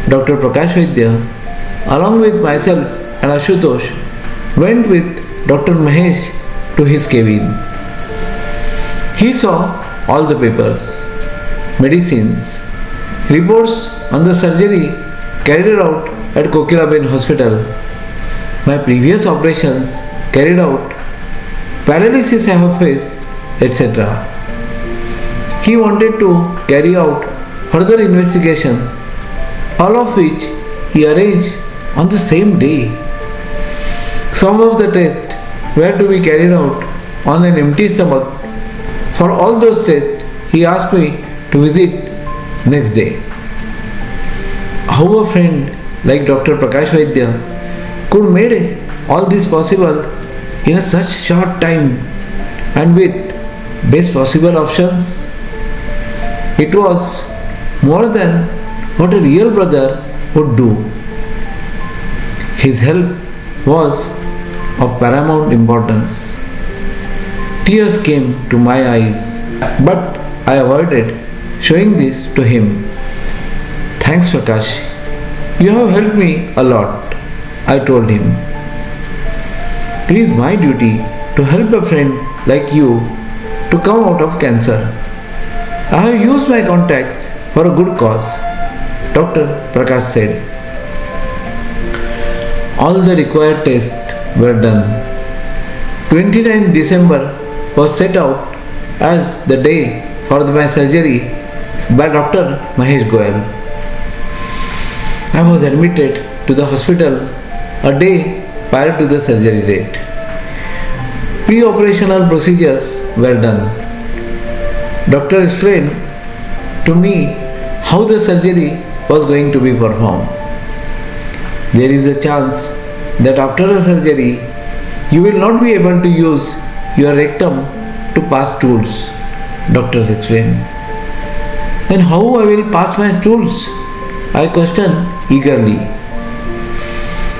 Dr. Prakash Vaidya, along with myself and Ashutosh, went with Dr. Mahesh to his cabin. He saw all the papers, medicines, reports on the surgery carried out at Gokhale Hospital, my previous operations carried out, paralysis I have faced, etc. He wanted to carry out further investigation, all of which he arranged on the same day. Some of the tests were to be carried out on an empty stomach. For all those tests, he asked me to visit next day. How a friend like Dr. Prakash Vaidya could make all this possible in a such short time and with best possible options? It was more than what a real brother would do. His help was of paramount importance. Tears came to my eyes, but I avoided showing this to him. Thanks, Prakash. You have helped me a lot, I told him. It is my duty to help a friend like you to come out of cancer. I have used my contacts for a good cause, Dr. Prakash said. All the required tests were done. 29th December was set out as the day for my surgery by Dr. Mahesh Gokhale. I was admitted to the hospital a day prior to the surgery date. Pre-operational procedures were done. Doctor explained to me how the surgery was going to be performed. There is a chance that after a surgery, you will not be able to use your rectum to pass stools, doctors explained. Then how I will pass my stools? I questioned eagerly.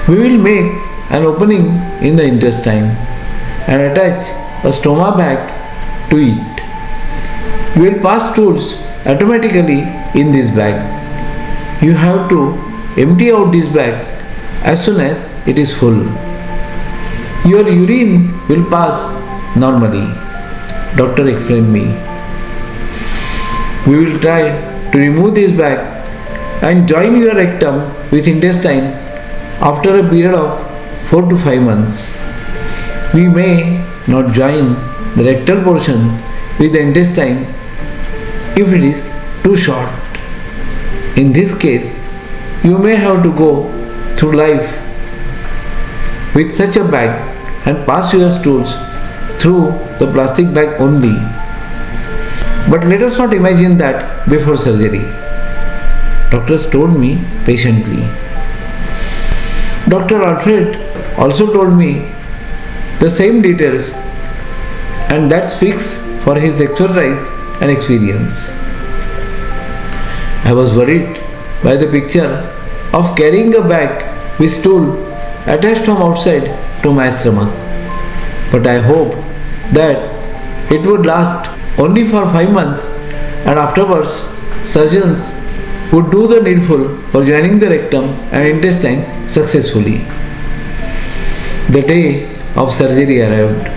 We will make an opening in the intestine and attach a stoma bag to it. You will pass stools automatically in this bag. You have to empty out this bag as soon as it is full. Your urine will pass normally, doctor explained me. We will try to remove this bag and join your rectum with intestine after a period of 4 to 5 months. We may not join the rectal portion with the intestine if it is too short. In this case, you may have to go through life with such a bag and pass your stools through the plastic bag only. But let us not imagine that before surgery. Doctors told me patiently. Dr. Alfred also told me the same details, and that's fixed for his expertise and experience. I was worried by the picture of carrying a bag with stool attached from outside to my stomach. But I hoped that it would last only for 5 months, and afterwards surgeons would do the needful for joining the rectum and intestine successfully. The day of surgery arrived.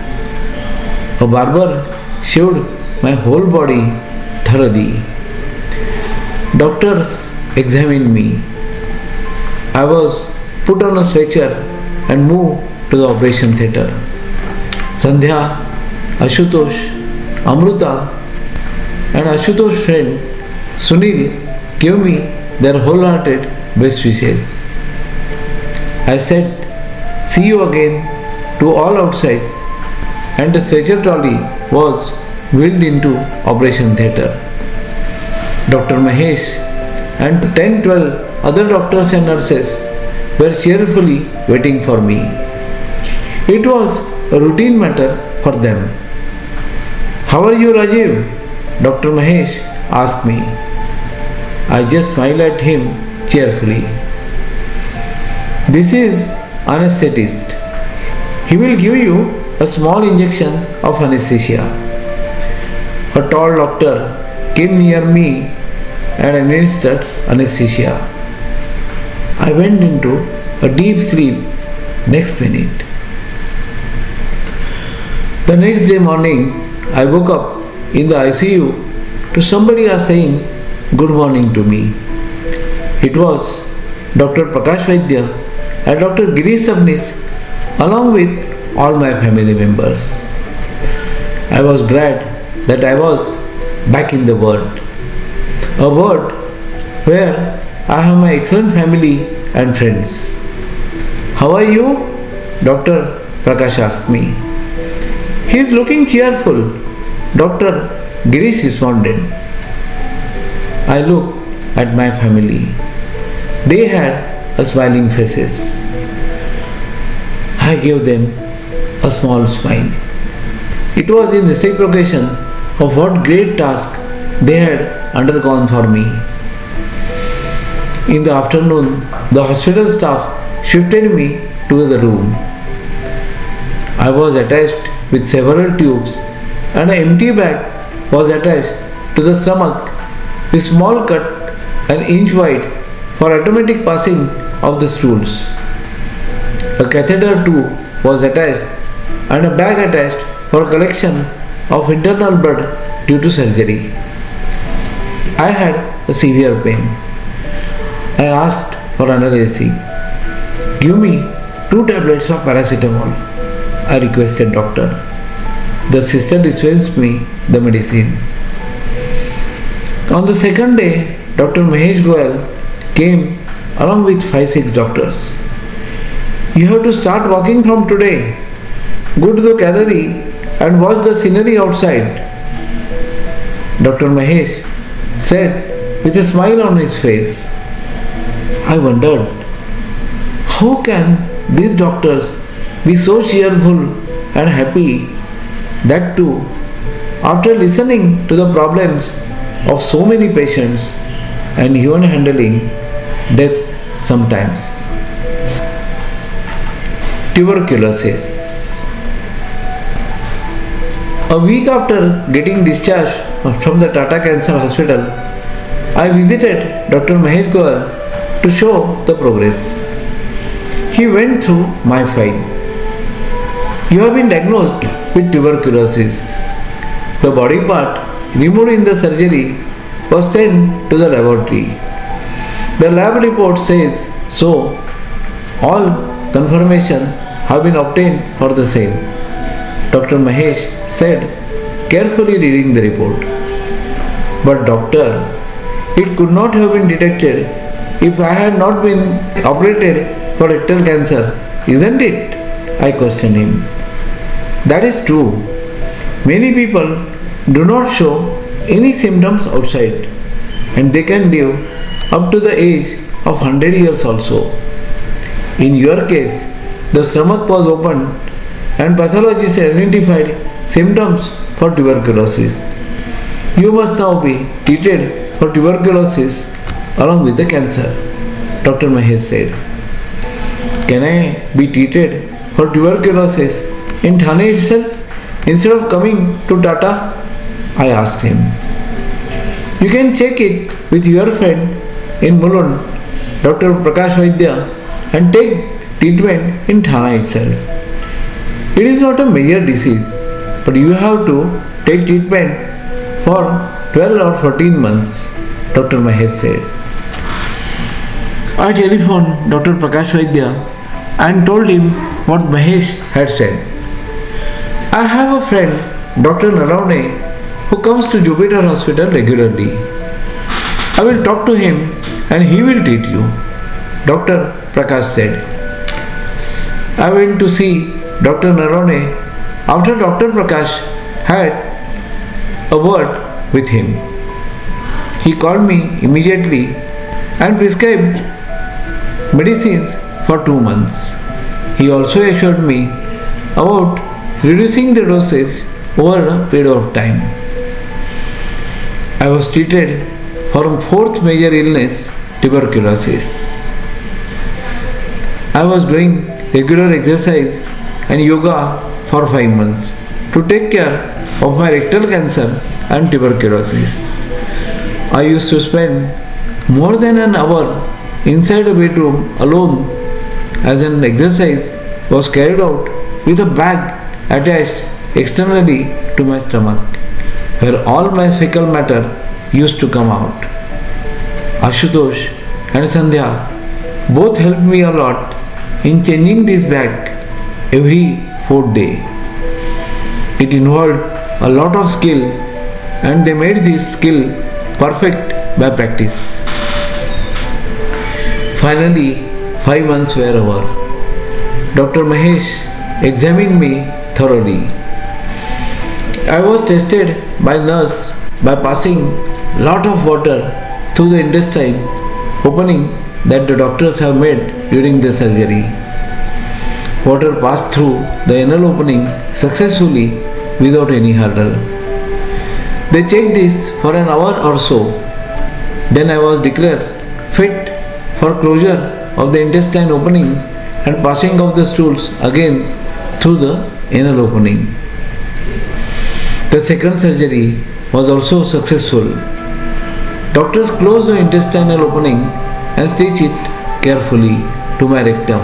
A barber shaved my whole body thoroughly. Doctors examined me. I was put on a stretcher and moved to the operation theatre. Sandhya, Ashutosh, Amruta and Ashutosh's friend Sunil gave me their wholehearted best wishes. I said, "See you again" to all outside, and the stretcher trolley was wheeled into operation theatre. Dr. Mahesh and 10-12 other doctors and nurses were cheerfully waiting for me. It was a routine matter for them. "How are you, Rajeev?" Dr. Mahesh asked me. I just smiled at him cheerfully. "This is anesthetist. He will give you a small injection of anesthesia." A tall doctor came near me and administered anesthesia. I went into a deep sleep next minute. The next day morning, I woke up in the ICU to somebody saying good morning to me. It was Dr. Prakash Vaidya and Dr. Girish Sabnis along with all my family members. I was glad that I was back in the world. A world where I have my excellent family and friends. "How are you?" Dr. Prakash asked me. "He is looking cheerful," Dr. Girish responded. I looked at my family. They had smiling faces. I gave them a small smile. It was in reciprocation of what great task they had undergone for me. In the afternoon, the hospital staff shifted me to the room. I was attached with several tubes, and an empty bag was attached to the stomach with small cut an inch wide for automatic passing of the stools. A catheter too was attached and a bag attached for collection of internal blood due to surgery. I had a severe pain. I asked for analgesic. "Give me 2 tablets of paracetamol," I requested doctor. The sister dispensed me the medicine. On the second day, Dr. Mahesh Gokhale came along with 5-6 doctors. "You have to start walking from today. Go to the gallery and watch the scenery outside," Dr. Mahesh said with a smile on his face. I wondered, how can these doctors be so cheerful and happy, that too after listening to the problems of so many patients and even handling death sometimes. Tuberculosis. A week after getting discharged from the Tata Cancer Hospital, I visited Dr. Mahesh Gokhale to show the progress. He went through my file. "You have been diagnosed with tuberculosis. The body part removed in the surgery was sent to the laboratory. The lab report says so. All confirmation have been obtained for the same," Dr. Mahesh said, carefully reading the report. "But doctor, it could not have been detected if I had not been operated for rectal cancer, isn't it?" I questioned him. That is true. Many people do not show any symptoms outside and they can live up to the age of 100 years also. In your case, the stomach was opened and pathologists identified symptoms for tuberculosis. You must now be treated for tuberculosis along with the cancer, Dr. Mahesh said. Can I be treated for tuberculosis in Thane itself instead of coming to Tata? I asked him. You can check it with your friend in Mulund, Dr. Prakash Vaidya, and take treatment in Thane itself. It is not a major disease, but you have to take treatment for 12 or 14 months, Dr. Mahesh said. I telephoned Dr. Prakash Vaidya and told him what Mahesh had said. I have a friend, Dr. Naravne, who comes to Jupiter Hospital regularly. I will talk to him and he will treat you, Dr. Prakash said. I went to see Dr. Naravne after Dr. Prakash had a word with him. He called me immediately and prescribed medicines for 2 months. He also assured me about reducing the dosage over a period of time. I was treated for fourth major illness, tuberculosis. I was doing regular exercise and yoga for 5 months to take care of my rectal cancer and tuberculosis. I used to spend more than an hour inside a bedroom alone as an exercise was carried out with a bag attached externally to my stomach, where all my fecal matter used to come out. Ashutosh and Sandhya both helped me a lot in changing this bag every 4th day. It involved a lot of skill and they made this skill perfect by practice. Finally, 5 months were over. Dr. Mahesh examined me thoroughly. I was tested by nurse by passing lot of water through the intestine opening that the doctors have made during the surgery. Water passed through the anal opening successfully without any hurdle. They checked this for an hour or so. Then I was declared fit for closure of the intestine opening and passing of the stools again through the anal opening. The second surgery was also successful. Doctors closed the intestinal opening and stitched it carefully to my rectum.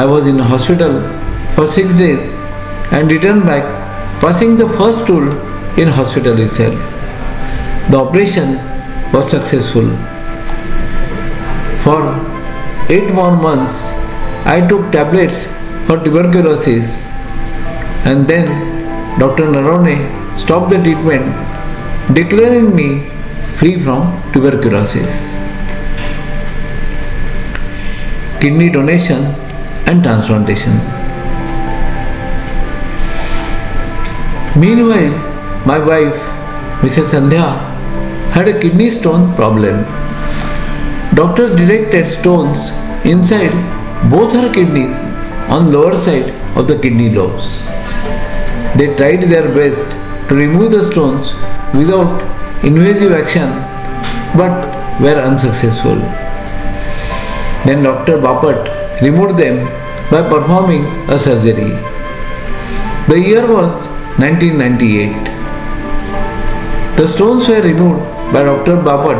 I was in hospital for 6 days and returned back passing the first stool in hospital itself. The operation was successful. For 8 more months, I took tablets for tuberculosis and then Dr. Naravne stopped the treatment, declaring me free from tuberculosis. Kidney donation and transplantation. Meanwhile, my wife, Mrs. Sandhya, had a kidney stone problem. Doctors detected stones inside both her kidneys on lower side of the kidney lobes. They tried their best to remove the stones without invasive action but were unsuccessful. Then Dr. Bapat removed them by performing a surgery. The year was 1998. The stones were removed by Dr. Bapat,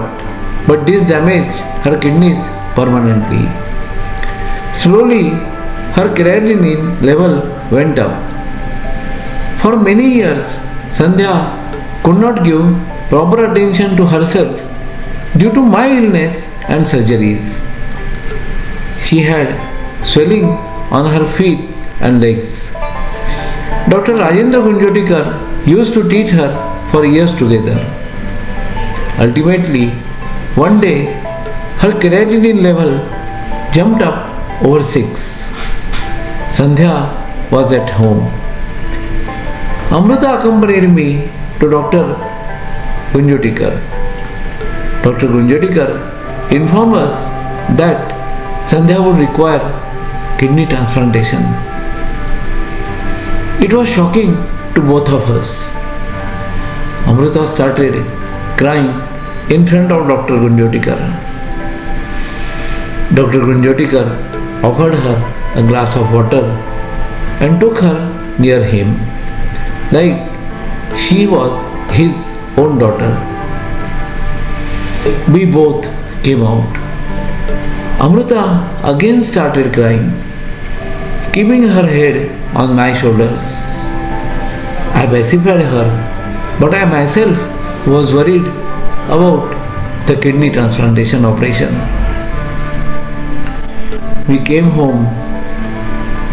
but this damaged her kidneys permanently. Slowly, her creatinine level went up. For many years, Sandhya could not give proper attention to herself due to my illness and surgeries. She had swelling on her feet and legs. Dr. Rajendra Gunjotikar used to treat her for years together. Ultimately, one day, her creatinine level jumped up over 6. Sandhya was at home. Amrita accompanied me to Dr. Gunjotikar. Dr. Gunjotikar informed us that Sandhya would require kidney transplantation. It was shocking to both of us. Amrita started crying in front of Dr. Gunjotikar. Dr. Gunjotikar offered her a glass of water and took her near him like she was his own daughter. We both came out. Amrita again started crying, keeping her head on my shoulders. I pacified her, but I myself was worried about the kidney transplantation operation. We came home.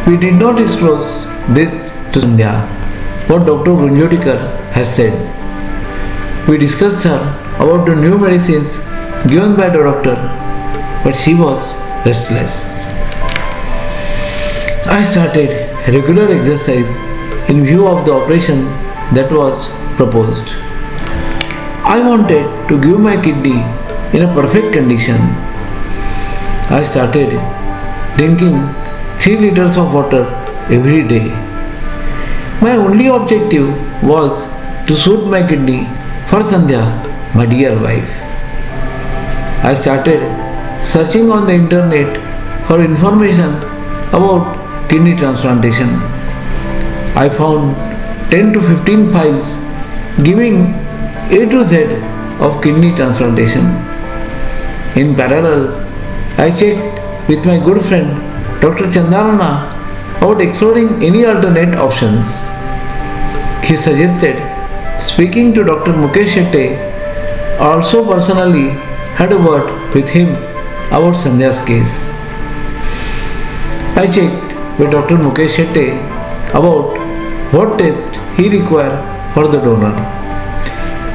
We did not disclose this to Sandhya, what Dr. Gunjotikar has said. We discussed her about the new medicines given by the doctor, but she was restless. I started regular exercise in view of the operation that was proposed. I wanted to give my kidney in a perfect condition. I started drinking 3 liters of water every day. My only objective was to suit my kidney for Sandhya, my dear wife. I started searching on the internet for information about kidney transplantation. I found 10 to 15 files giving A to Z of kidney transplantation. In parallel, I checked with my good friend Dr. Chandarana about exploring any alternate options. He suggested speaking to Dr. Mukesh Shetty, also personally had a word with him about Sandhya's case. I checked with Dr. Mukesh Shetty about what test he required for the donor.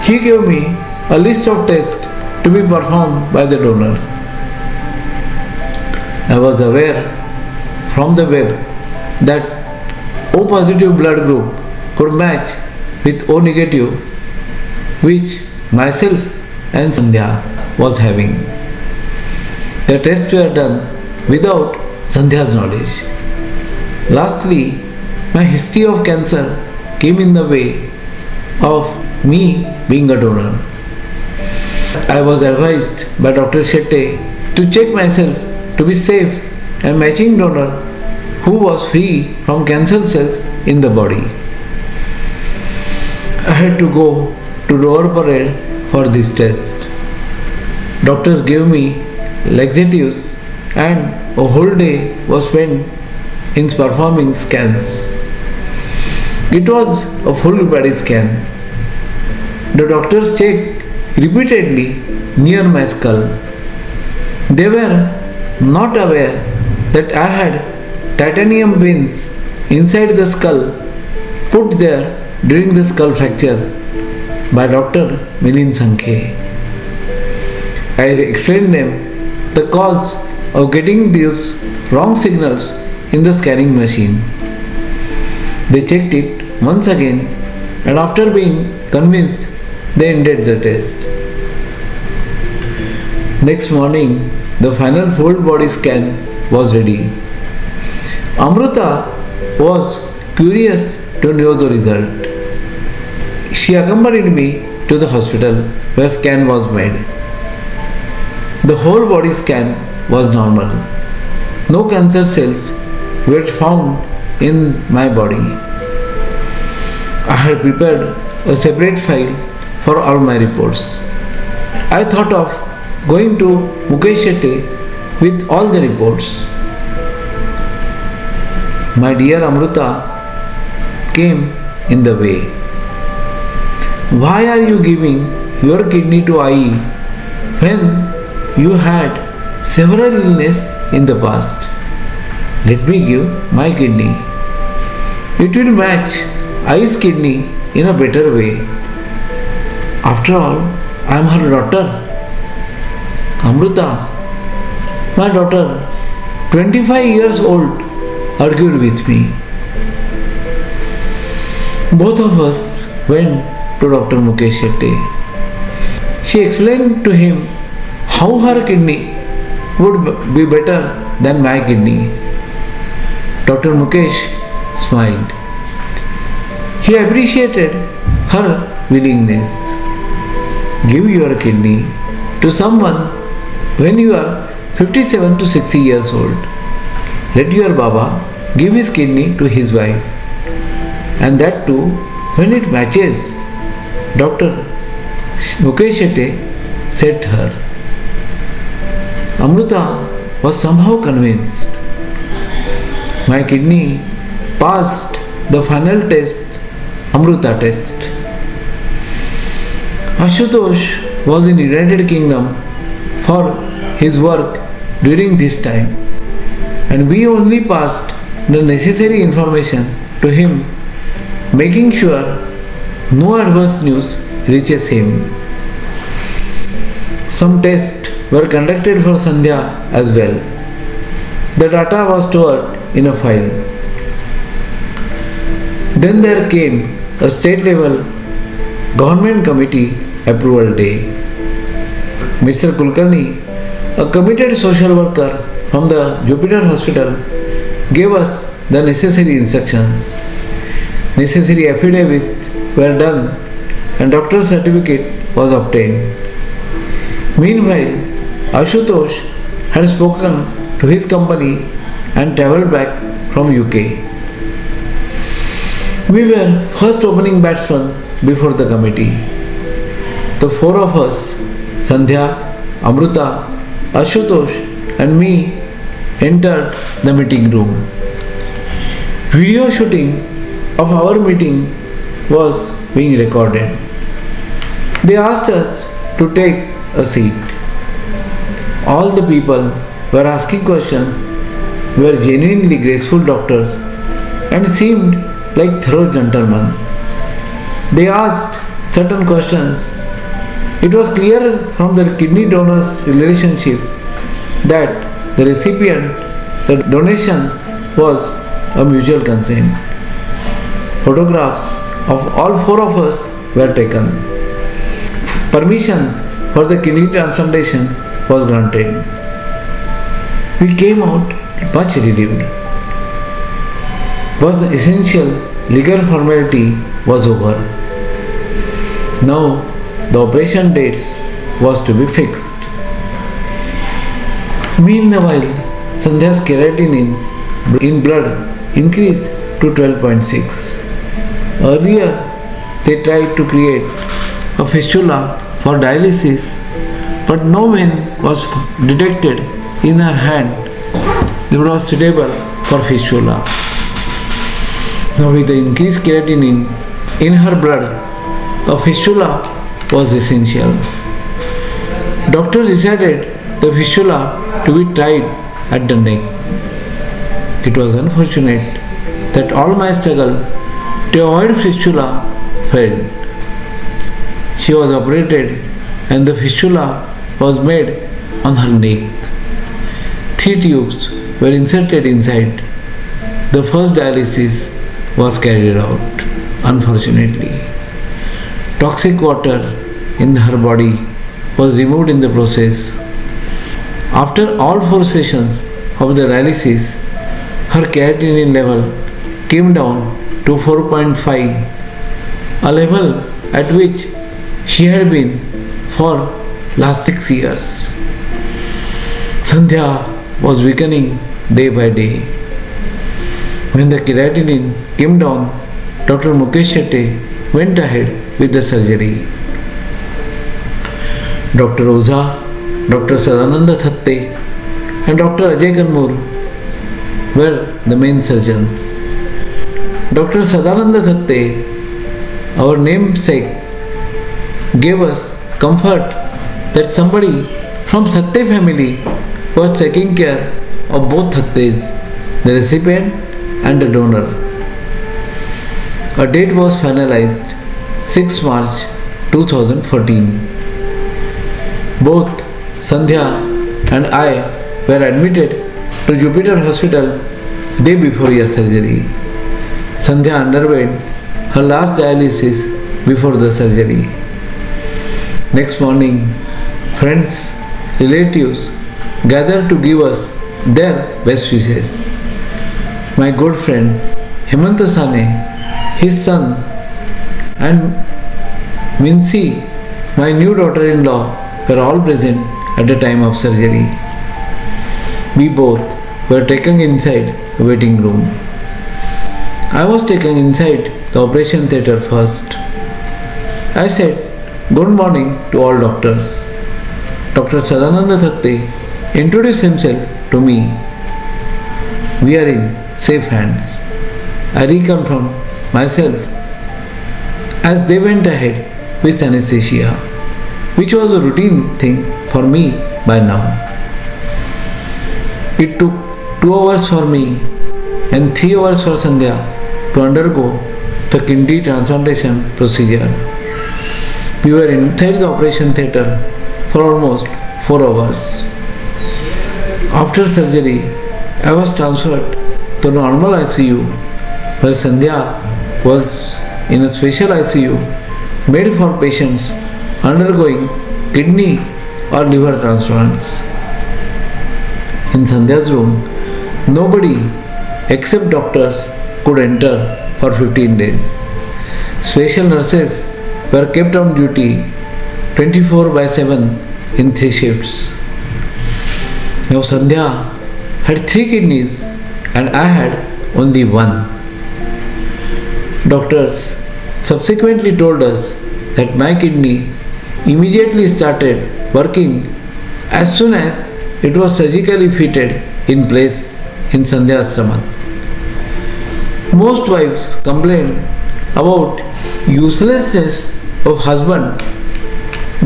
He gave me a list of tests to be performed by the donor. I was aware from the web that O positive blood group could match with O negative, which myself and Sandhya was having. The tests were done without Sandhya's knowledge. Lastly, my history of cancer came in the way of me being a donor. I was advised by Dr. Shetty to check myself to be safe and matching donor who was free from cancer cells in the body. I had to go to Lower Parade for this test. Doctors gave me laxatives and a whole day was spent in performing scans. It was a full body scan. The doctors checked repeatedly near my skull. They were not aware that I had titanium pins inside the skull put there during the skull fracture by Dr. Milind Sankhe. I explained them the cause of getting these wrong signals in the scanning machine. They checked it once again and after being convinced, they ended the test. Next morning, the final full body scan was ready. Amrita was curious to know the result. She accompanied me to the hospital where scan was made. The whole body scan was normal. No cancer cells were found in my body. I had prepared a separate file for all my reports. I thought of going to Mukesh Shetty with all the reports. My dear Amrita came in the way. Why are you giving your kidney to IE when you had several illnesses in the past? Let me give my kidney. It will match IE's kidney in a better way. After all, I am her daughter. Amrita, my daughter, 25 years old, argued with me. Both of us went to Dr. Mukesh Shetty. She explained to him how her kidney would be better than my kidney. Dr. Mukesh smiled. He appreciated her willingness. Give your kidney to someone when you are 57 to 60 years old. Let your Baba give his kidney to his wife. And that too when it matches. Dr. Mukesh Shetty said her. Amruta was somehow convinced. My kidney passed the final test, Amruta test. Ashutosh was in United Kingdom for his work during this time, and we only passed the necessary information to him, making sure no adverse news reaches him. Some tests were conducted for Sandhya as well. The data was stored in a file. Then there came a state level government committee approval day. Mr. Kulkarni, a committed social worker from the Jupiter Hospital, gave us the necessary instructions. Necessary affidavits were done and doctor's certificate was obtained. Meanwhile, Ashutosh had spoken to his company and travelled back from UK. We were first opening batsmen before the committee. The four of us, Sandhya, Amruta, Ashutosh and me, entered the meeting room. Video shooting of our meeting was being recorded. They asked us to take a seat. All the people were asking questions, were genuinely graceful doctors and seemed like thorough gentlemen. They asked certain questions. It was clear from the kidney donor's relationship that the recipient, the donation was a mutual consent. Photographs of all four of us were taken. Permission for the kidney transplantation was granted. We came out much relieved. But the essential legal formality was over. Now the operation dates was to be fixed. Meanwhile, Sandhya's creatinine in blood increased to 12.6. Earlier, they tried to create a fistula for dialysis, but no vein was detected in her hand that was suitable for fistula. Now with the increased creatinine in her blood, a fistula was essential. Doctor decided the fistula to be tied at the neck. It was unfortunate that all my struggle to avoid fistula failed. She was operated and the fistula was made on her neck. 3 tubes were inserted inside. The first dialysis was carried out, unfortunately. Toxic water in her body was removed in the process. After all 4 sessions of the dialysis, her creatinine level came down to 4.5, a level at which she had been for last 6 years. Sandhya was weakening day by day. When the creatinine came down, Dr. Mukesh Shetty went ahead with the surgery. Dr. Oza, Dr. Sadananda Thatte and Dr. Ajay Kanmur were the main surgeons. Dr. Sadananda Thatte, our namesake, gave us comfort that somebody from Thatte family was taking care of both Thattes, the recipient and the donor. A date was finalized, 6 March 2014. Both Sandhya and I were admitted to Jupiter Hospital day before your surgery. Sandhya underwent her last dialysis before the surgery. Next morning, friends, relatives gathered to give us their best wishes. My good friend Hemanta Sane, his son, and Minsi, my new daughter-in-law, were all present at the time of surgery. We both were taken inside the waiting room. I was taken inside the operation theatre first. I said good morning to all doctors. Dr. Sadananda Thatte introduced himself to me. We are in safe hands. I reconfirmed myself as they went ahead with anesthesia, which was a routine thing for me by now. It took 2 hours for me and 3 hours for Sandhya to undergo the kidney transplantation procedure. We were inside the operation theatre for almost 4 hours. After surgery, I was transferred to normal ICU, where Sandhya was in a special ICU made for patients undergoing kidney or liver transplants. In Sandhya's room, nobody except doctors could enter for 15 days. Special nurses were kept on duty 24/7 in 3 shifts. Now Sandhya had 3 kidneys and I had only 1. Doctors subsequently told us that my kidney immediately started working as soon as it was surgically fitted in place in Sandhya's stomach. Most wives complained about uselessness of husband,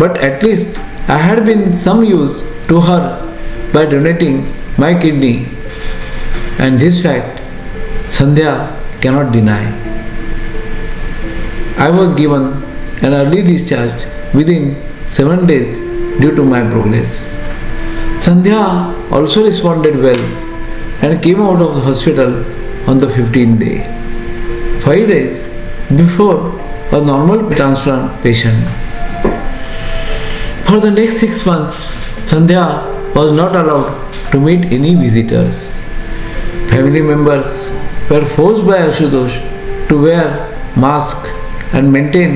but at least I had been some use to her by donating my kidney, and this fact Sandhya cannot deny. I was given an early discharge within 7 days due to my progress. Sandhya also responded well and came out of the hospital on the 15th day, 5 days before a normal transplant patient. For the next 6 months, Sandhya was not allowed to meet any visitors. Family members were forced by Ashutosh to wear mask and maintain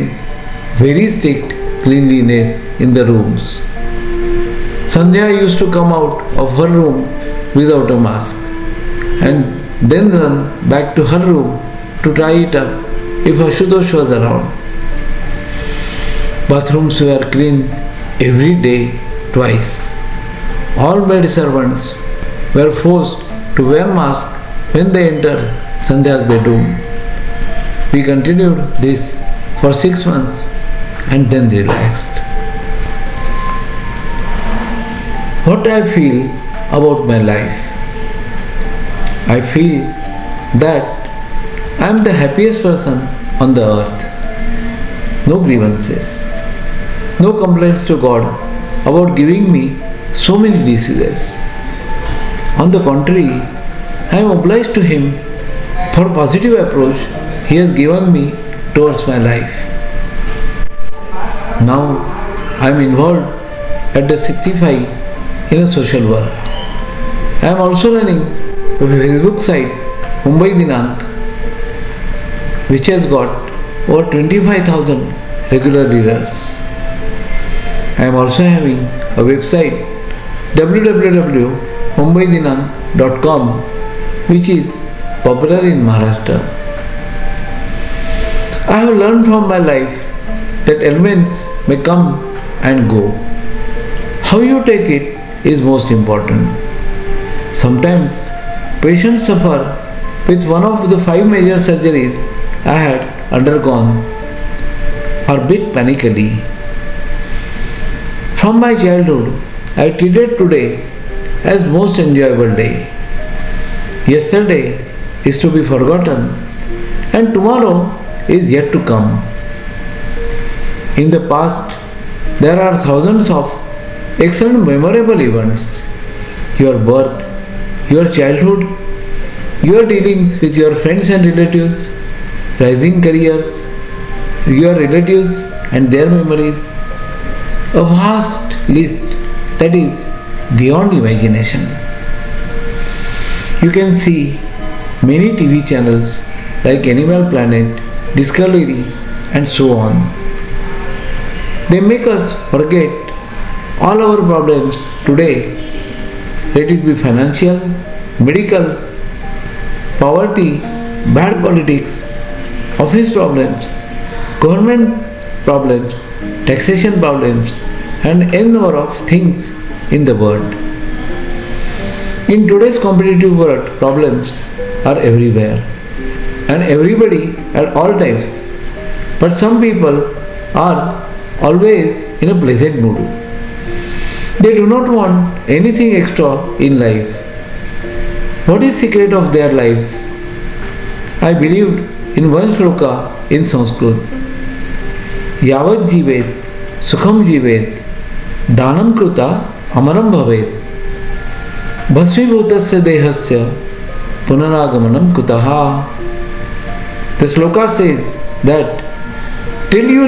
very strict cleanliness in the rooms. Sandhya used to come out of her room without a mask and then run back to her room to try it up if Ashutosh was around. Bathrooms were cleaned every day twice. All maid servants were forced to wear masks when they entered Sandhya's bedroom. We continued this for 6 months and then relaxed. What I feel about my life? I feel that I am the happiest person on the earth. No grievances. No complaints to God about giving me so many diseases. On the contrary, I am obliged to Him for positive approach He has given me towards my life. Now I am involved at the 65 in a social work. I am also running a Facebook site, Mumbai Dinank, which has got over 25,000 regular readers. I am also having a website, www.mumbaidinank.com, which is popular in Maharashtra. I have learned from my life that ailments may come and go. How you take it is most important. Sometimes patients suffer with one of the 5 major surgeries I had undergone or bit panically. From my childhood, I treated today as most enjoyable day. Yesterday is to be forgotten and tomorrow is yet to come. In the past, there are thousands of excellent memorable events. Your birth, your childhood, your dealings with your friends and relatives, rising careers, your relatives and their memories, a vast list that is beyond imagination. You can see many TV channels like Animal Planet, Discovery, and so on. They make us forget all our problems today, let it be financial, medical, poverty, bad politics, office problems, government problems, taxation problems, and n number of things in the world. In today's competitive world, problems are everywhere and everybody at all times. But some people are always in a pleasant mood. They do not want anything extra in life. What is secret of their lives? I believed in one shloka in Sanskrit. Yavat jivet, sukham jivet, danam kruta, amaram bhavet. Bhasmibhutasya dehasya, punaragamanam kutaha. The shloka says that till you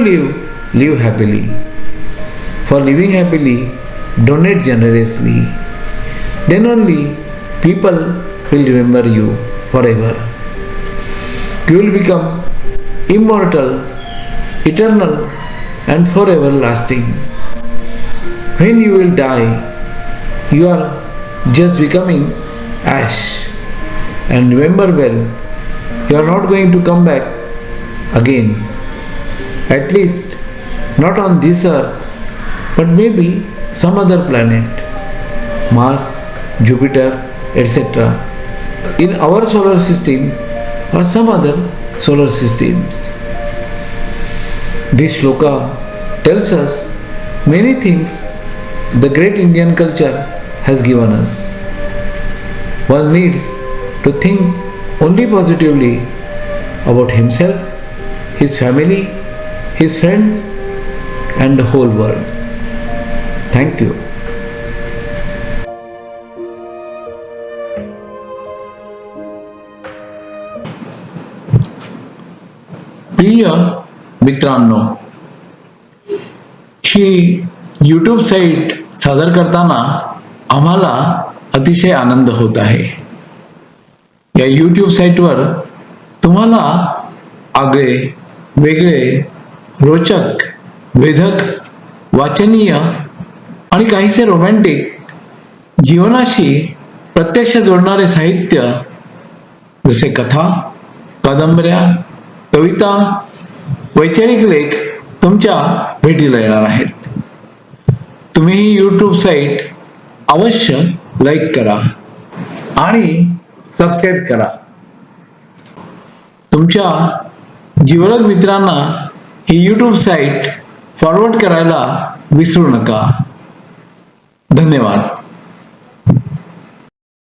live happily. For living happily, donate generously. Then only people will remember you forever. You will become immortal, eternal, and forever lasting. When you will die, you are just becoming ash. And remember well, you are not going to come back again. At least not on this earth, but maybe some other planet, Mars, Jupiter, etc. in our solar system or some other solar systems. This shloka tells us many things the great Indian culture has given us. One needs to think only positively about himself, his family, his friends, and the whole world. Thank you. प्रिय मित्रांनो, ही YouTube site सादर करताना आम्हाला अतिशय आनंद होत आहे. या YouTube साईटवर तुम्हाला आगळे, वेगळे, रोचक, वेधक, वाचनीय आणि काहीसे रोमॅन्टिक जीवनाशी प्रत्यक्ष जोडणारे साहित्य जसे कथा, कादंबऱ्या, कविता, वैचारिक लेख तुमच्या भेटीला येणार आहेत. तुम्ही ही YouTube साईट अवश्य लाईक करा आणि सबस्क्राईब करा. तुमच्या जिवलग मित्रांना ही YouTube साईट फॉरवर्ड करायला विसरू नका. धन्यवाद.